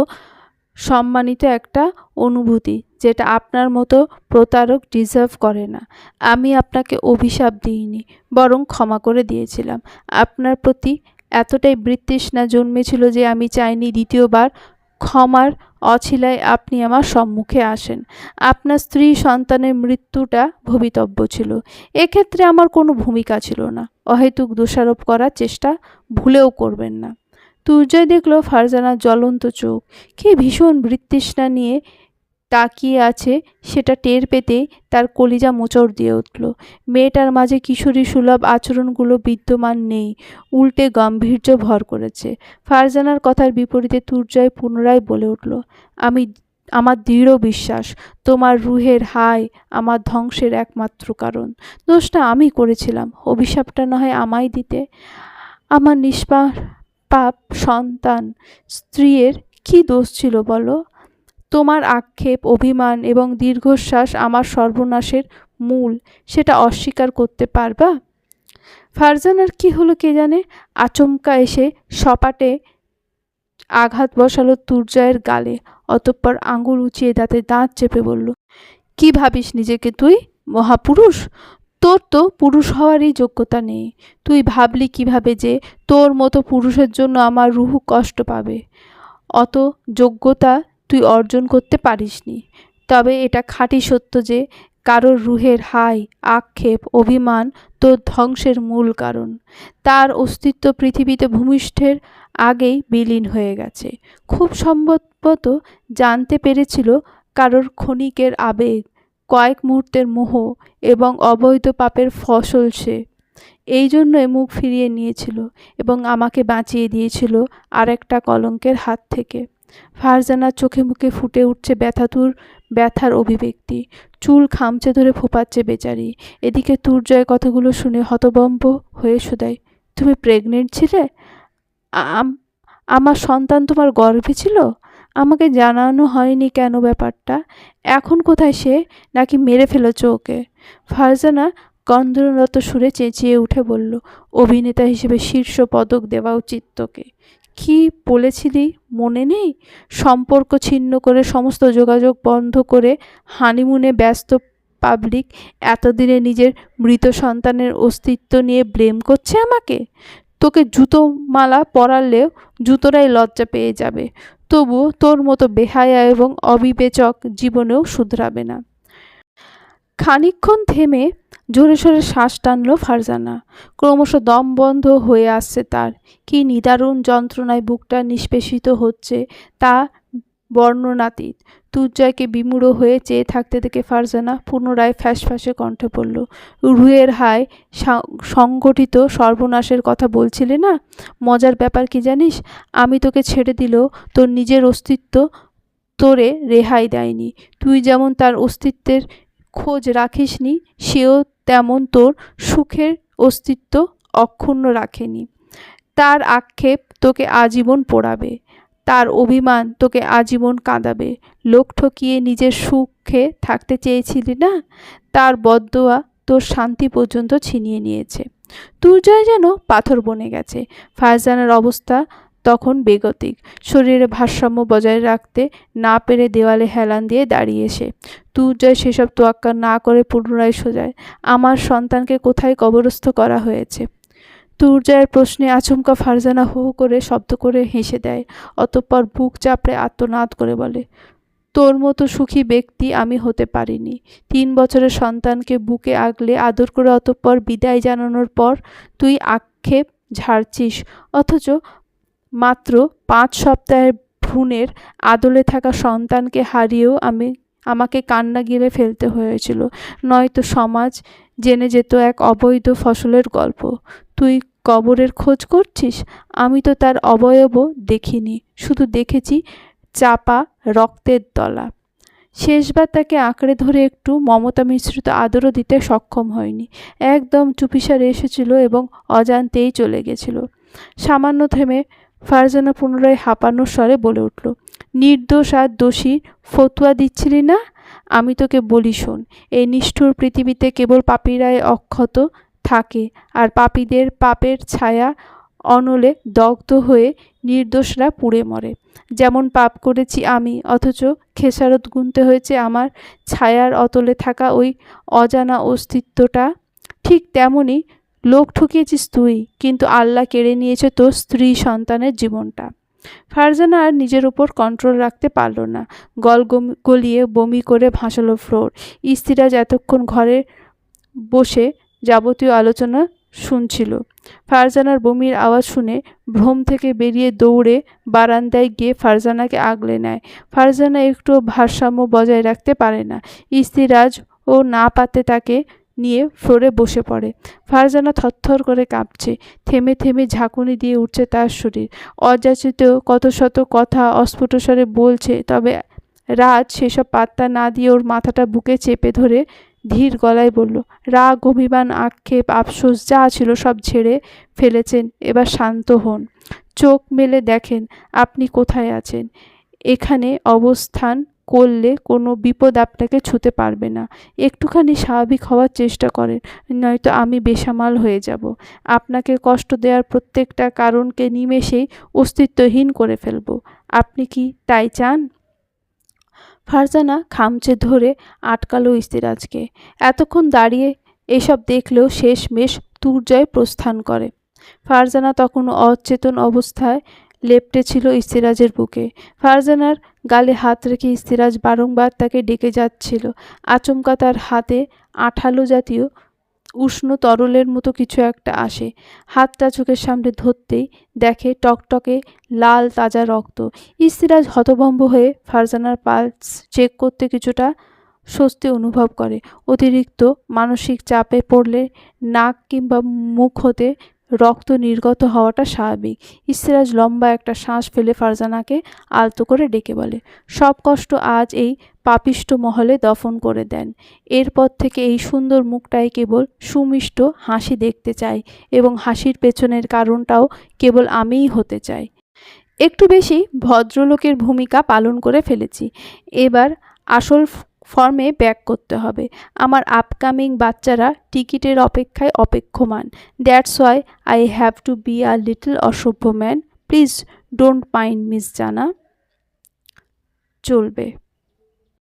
সম্মানিত একটা অনুভূতি, যেটা আপনার মতো প্রতারক ডিজার্ভ করে না। আমি আপনাকে অভিশাপ দিইনি, বরং ক্ষমা করে দিয়েছিলাম। আপনার প্রতি এতটাই বৃত্তৃষ্ণা জন্মেছিল যে আমি চাইনি দ্বিতীয়বার ক্ষমার অছিলায় আপনি আমার সম্মুখে আসেন। আপনার স্ত্রী সন্তানের মৃত্যুটা ভবিতব্য ছিল। এক্ষেত্রে আমার কোনো ভূমিকা ছিল না। অহেতুক দোষারোপ করার চেষ্টা ভুলেও করবেন না। তুর্জয় দেখল ফারজানার জ্বলন্ত চোখ কি ভীষণ বৃত্তৃষ্ণা নিয়ে তাকিয়ে আছে, সেটা টের পেতেই তার কলিজা মোচড় দিয়ে উঠল। মেয়েটার মাঝে কিশোরী সুলভ আচরণগুলো বিদ্যমান নেই, উল্টে গাম্ভীর্য ভর করেছে। ফারজানার কথার বিপরীতে তুর্জয় পুনরায় বলে উঠল, আমার দৃঢ় বিশ্বাস তোমার রুহের হায় আমার ধ্বংসের একমাত্র কারণ। দোষটা আমি করেছিলাম, অভিশাপটা না হয় আমায় দিতে। আমার নিষ্পাপ সন্তান স্ত্রীর কি দোষ ছিল বলো? তোমার আক্ষেপ, অভিমান এবং দীর্ঘশ্বাস আমার সর্বনাশের মূল, সেটা অস্বীকার করতে পারবা? ফারজানার কি হলো কে জানে, আচমকা এসে সপাটে আঘাত বসালো তুর্জয়ের গালে। অতঃপর আঙুল উঁচিয়ে দাঁতে দাঁত চেপে বলল, কি ভাবিস নিজেকে তুই, মহাপুরুষ? তোর তো পুরুষ হওয়ারই যোগ্যতা নেই। তুই ভাবলি কিভাবে যে তোর মতো পুরুষের জন্য আমার রুহ কষ্ট পাবে? অত যোগ্যতা তুই অর্জন করতে পারিসনি। তবে এটা খাঁটি সত্য যে কারোর রুহের হাই, আক্ষেপ, অভিমান তোর ধ্বংসের মূল কারণ। তার অস্তিত্ব পৃথিবীতে ভূমিষ্ঠের আগেই বিলীন হয়ে গেছে। খুব সম্ভবত জানতে পেরেছিল কারোর ক্ষণিকের আবেগ, কয়েক মুহূর্তের মোহ এবং অবৈধ পাপের ফসল সে। এই জন্যই মুখ ফিরিয়ে নিয়েছিল এবং আমাকে বাঁচিয়ে দিয়েছিল আরেকটা কলঙ্কের হাত থেকে। ফারজানার চোখে মুখে ফুটে উঠছে ব্যথার অভিব্যক্তি। চুল খামচে ধরে ফোপাচ্ছে বেচারি। এদিকে তুর্জয় কথাগুলো শুনে হতভম্ব হয়ে শোধায়, তুমি প্রেগনেন্ট ছিলে? আমার সন্তান তোমার গর্ভে ছিল? আমাকে জানানো হয়নি কেন ব্যাপারটা? এখন কোথায় সে? নাকি মেরে ফেলেছ ওকে? ফারজানা গন্ধরত সুরে চেঁচিয়ে উঠে বলল, অভিনেতা হিসেবে শীর্ষ পদক দেওয়া উচিত তোকে। কি বলেছিলি মনে নেই? সম্পর্ক ছিন্ন করে সমস্ত যোগাযোগ বন্ধ করে হানিমুনে ব্যস্ত পাবলিক এতদিনে নিজের মৃত সন্তানের অস্তিত্ব নিয়ে ব্লেম করছে আমাকে। তোকে জুতো মালা পরালেও জুতোরাই লজ্জা পেয়ে যাবে। তবুও তোর মতো বেহায়া এবং অবিবেচক জীবনেও শুধরাবে না। খানিকক্ষণ থেমে জোরে সোরে শ্বাস টানল ফারজানা। ক্রমশ দম বন্ধ হয়ে আসছে তার। কি নিদারুণ যন্ত্রণায় বুকটা নিষ্পেষিত হচ্ছে তা বর্ণনাতীত। তুর্জয়কে বিমূঢ় হয়ে চেয়ে থাকতে দেখে ফারজানা পুনরায় ফ্যাঁসফ্যাঁসে কণ্ঠে পড়ল, রুহের হায় সংগঠিত সর্বনাশের কথা বলছিলে না? মজার ব্যাপার কি জানিস? আমি তোকে ছেড়ে দিলেও তোর নিজের অস্তিত্ব তোরে রেহাই দেয়নি। তুই যেমন তার অস্তিত্বের খোঁজ রাখিসনি, সেও তেমন তোর সুখের অস্তিত্ব অক্ষুণ্ণ রাখেনি। তার আক্ষেপ তোকে আজীবন পোড়াবে, তার অভিমান তোকে আজীবন কাঁদাবে। লোক ঠকিয়ে নিজের সুখে থাকতে চেয়েছিলি না? তার বদদোয়া তোর শান্তি পর্যন্ত ছিনিয়ে নিয়েছে। তুর্জয় যেন পাথর বনে গেছে। ফারজানার অবস্থা তখন বেগতিক। শরীরে ভারসাম্য বজায় রাখতে না পেরে দেওয়ালে হেলান দিয়ে দাঁড়িয়ে সে। তুর্জয় সেসব তোয়াক্কা না করে পুনরায় সোজায়, আমার সন্তানকে কোথায় কবরস্থ করা হয়েছে? তুর্জয়ের প্রশ্নে আচমকা ফারজানা হো হো করে শব্দ করে হেসে দেয়। অতঃপর বুক চাপড়ে আর্তনাদ করে বলে, তোর মতো সুখী ব্যক্তি আমি হতে পারিনি। 3 বছরের সন্তানকে বুকে আগলে আদর করে অতঃপর বিদায় জানানোর পর তুই আক্ষেপ ঝাড়ছিস, অথচ মাত্র 5 সপ্তাহের ভ্রূণের আদলে থাকা সন্তানকে হারিয়েও আমাকে কান্না গিলে ফেলতে হয়েছিল, নয়তো সমাজ জেনে যেত এক অবৈধ ফসলের গল্প। তুই কবরের খোঁজ করছিস? আমি তো তার অবয়বও দেখিনি, শুধু দেখেছি চাপা রক্তের দলা। শেষবার তাকে আঁকড়ে ধরে একটু মমতা মিশ্রিত আদরও দিতে সক্ষম হয়নি। একদম চুপিসারে এসেছিল এবং অজান্তেই চলে গেছিল। সামান্য থেমে ফারজানা পুনরায় হাঁপানো স্বরে বলে উঠল, নির্দোষ আর দোষী ফতুয়া দিচ্ছিলি না? আমি তোকে বলি শোন, এই নিষ্ঠুর পৃথিবীতে কেবল পাপীরাই অক্ষত থাকে, আর পাপীদের পাপের ছায়া অনলে দগ্ধ হয়ে নির্দোষরা পুড়ে মরে। যেমন পাপ করেছি আমি, অথচ খেসারত গুনতে হয়েছে আমার ছায়ার অতলে থাকা ওই অজানা অস্তিত্বটা, ঠিক তেমনই লোক ঠকিয়েছিস তুই, কিন্তু আল্লাহ কেড়ে নিয়েছে তোর স্ত্রী সন্তানের জীবনটা। ফারজানা আর নিজের উপর কন্ট্রোল রাখতে পারল না। গলিয়ে বমি করে ভাসালো ফ্লোর। ইস্তিরাজ এতক্ষণ ঘরে বসে যাবতীয় আলোচনা শুনছিল। ফারজানার বমির আওয়াজ শুনে ভ্রম থেকে বেরিয়ে দৌড়ে বারান্দায় গিয়ে ফারজানাকে আগলে নেয়। ফারজানা একটুও ভারসাম্য বজায় রাখতে পারে না। ইস্তিরাজ ও না পাতে তাকে নিয়ে ফ্লোরে বসে পড়ে। ফারজানা থরথর করে কাঁপছে। থেমে থেমে ঝাঁকুনি দিয়ে উঠছে তার শরীর। অযাচিত কত শত কথা অস্ফুট স্বরে বলছে, তবে রাজ সেসব পাত্তা না দিয়ে ওর মাথাটা বুকে চেপে ধরে ধীর গলায় বলল, রাগ, অভিমান, আক্ষেপ, আফসোস যা ছিল সব ঝেড়ে ফেলেছেন, এবার শান্ত হন। চোখ মেলে দেখেন আপনি কোথায় আছেন। এখানে অবস্থান করলে কোনো বিপদ আপনাকে ছুঁতে পারবে না। একটুখানি স্বাভাবিক হওয়ার চেষ্টা করেন, নয়তো আমি বেসামাল হয়ে যাব। আপনাকে কষ্ট দেওয়ার প্রত্যেকটা কারণকে নিমেষেই অস্তিত্বহীন করে ফেলব। আপনি কি তাই চান? ফারজানা খামচে ধরে আটকালো ইস্তিরাজকে। এতক্ষণ দাঁড়িয়ে এসব দেখলেও শেষমেশ তুর্জয় প্রস্থান করে। ফারজানা তখন অচেতন অবস্থায় লেপ্টে ছিল ইস্তিরাজের বুকে। ফারজানার গালে হাত রেখে ইস্তিরাজ বারংবার তাকে ডেকে যাচ্ছিল। আচমকা তার হাতে আঠালো জাতীয় উষ্ণ তরলের মতো কিছু একটা আসে। হাতটা চোখের সামনে ধরতেই দেখে টকটকে লাল তাজা রক্ত। ইস্তিরাজ হতভম্ব হয়ে ফারজানার পালস চেক করতে কিছুটা স্বস্তি অনুভব করে। অতিরিক্ত মানসিক চাপে পড়লে নাক কিংবা মুখ হতে রক্ত নির্গত হওয়াটা স্বাভাবিক। ইস্তিরাজ লম্বা একটা শ্বাস ফেলে ফারজানাকে আলতো করে ডেকে বলে, সব কষ্ট আজ এই পাপিষ্ট মহলে দফন করে দেন। এরপর থেকে এই সুন্দর মুখটাই কেবল সুমিষ্ট হাসি দেখতে চাই এবং হাসির পেছনের কারণটাও কেবল আমিই হতে চাই। একটু বেশি ভদ্রলোকের ভূমিকা পালন করে ফেলেছি। এবার আসল ফর্মে ব্যাক করতে হবে। আমার আপকামিং বাচ্চারা টিকিটের অপেক্ষায় অপেক্ষমান। That's why I have to be a little অসভ্য man. Please don't mind miss Jana. চলবে।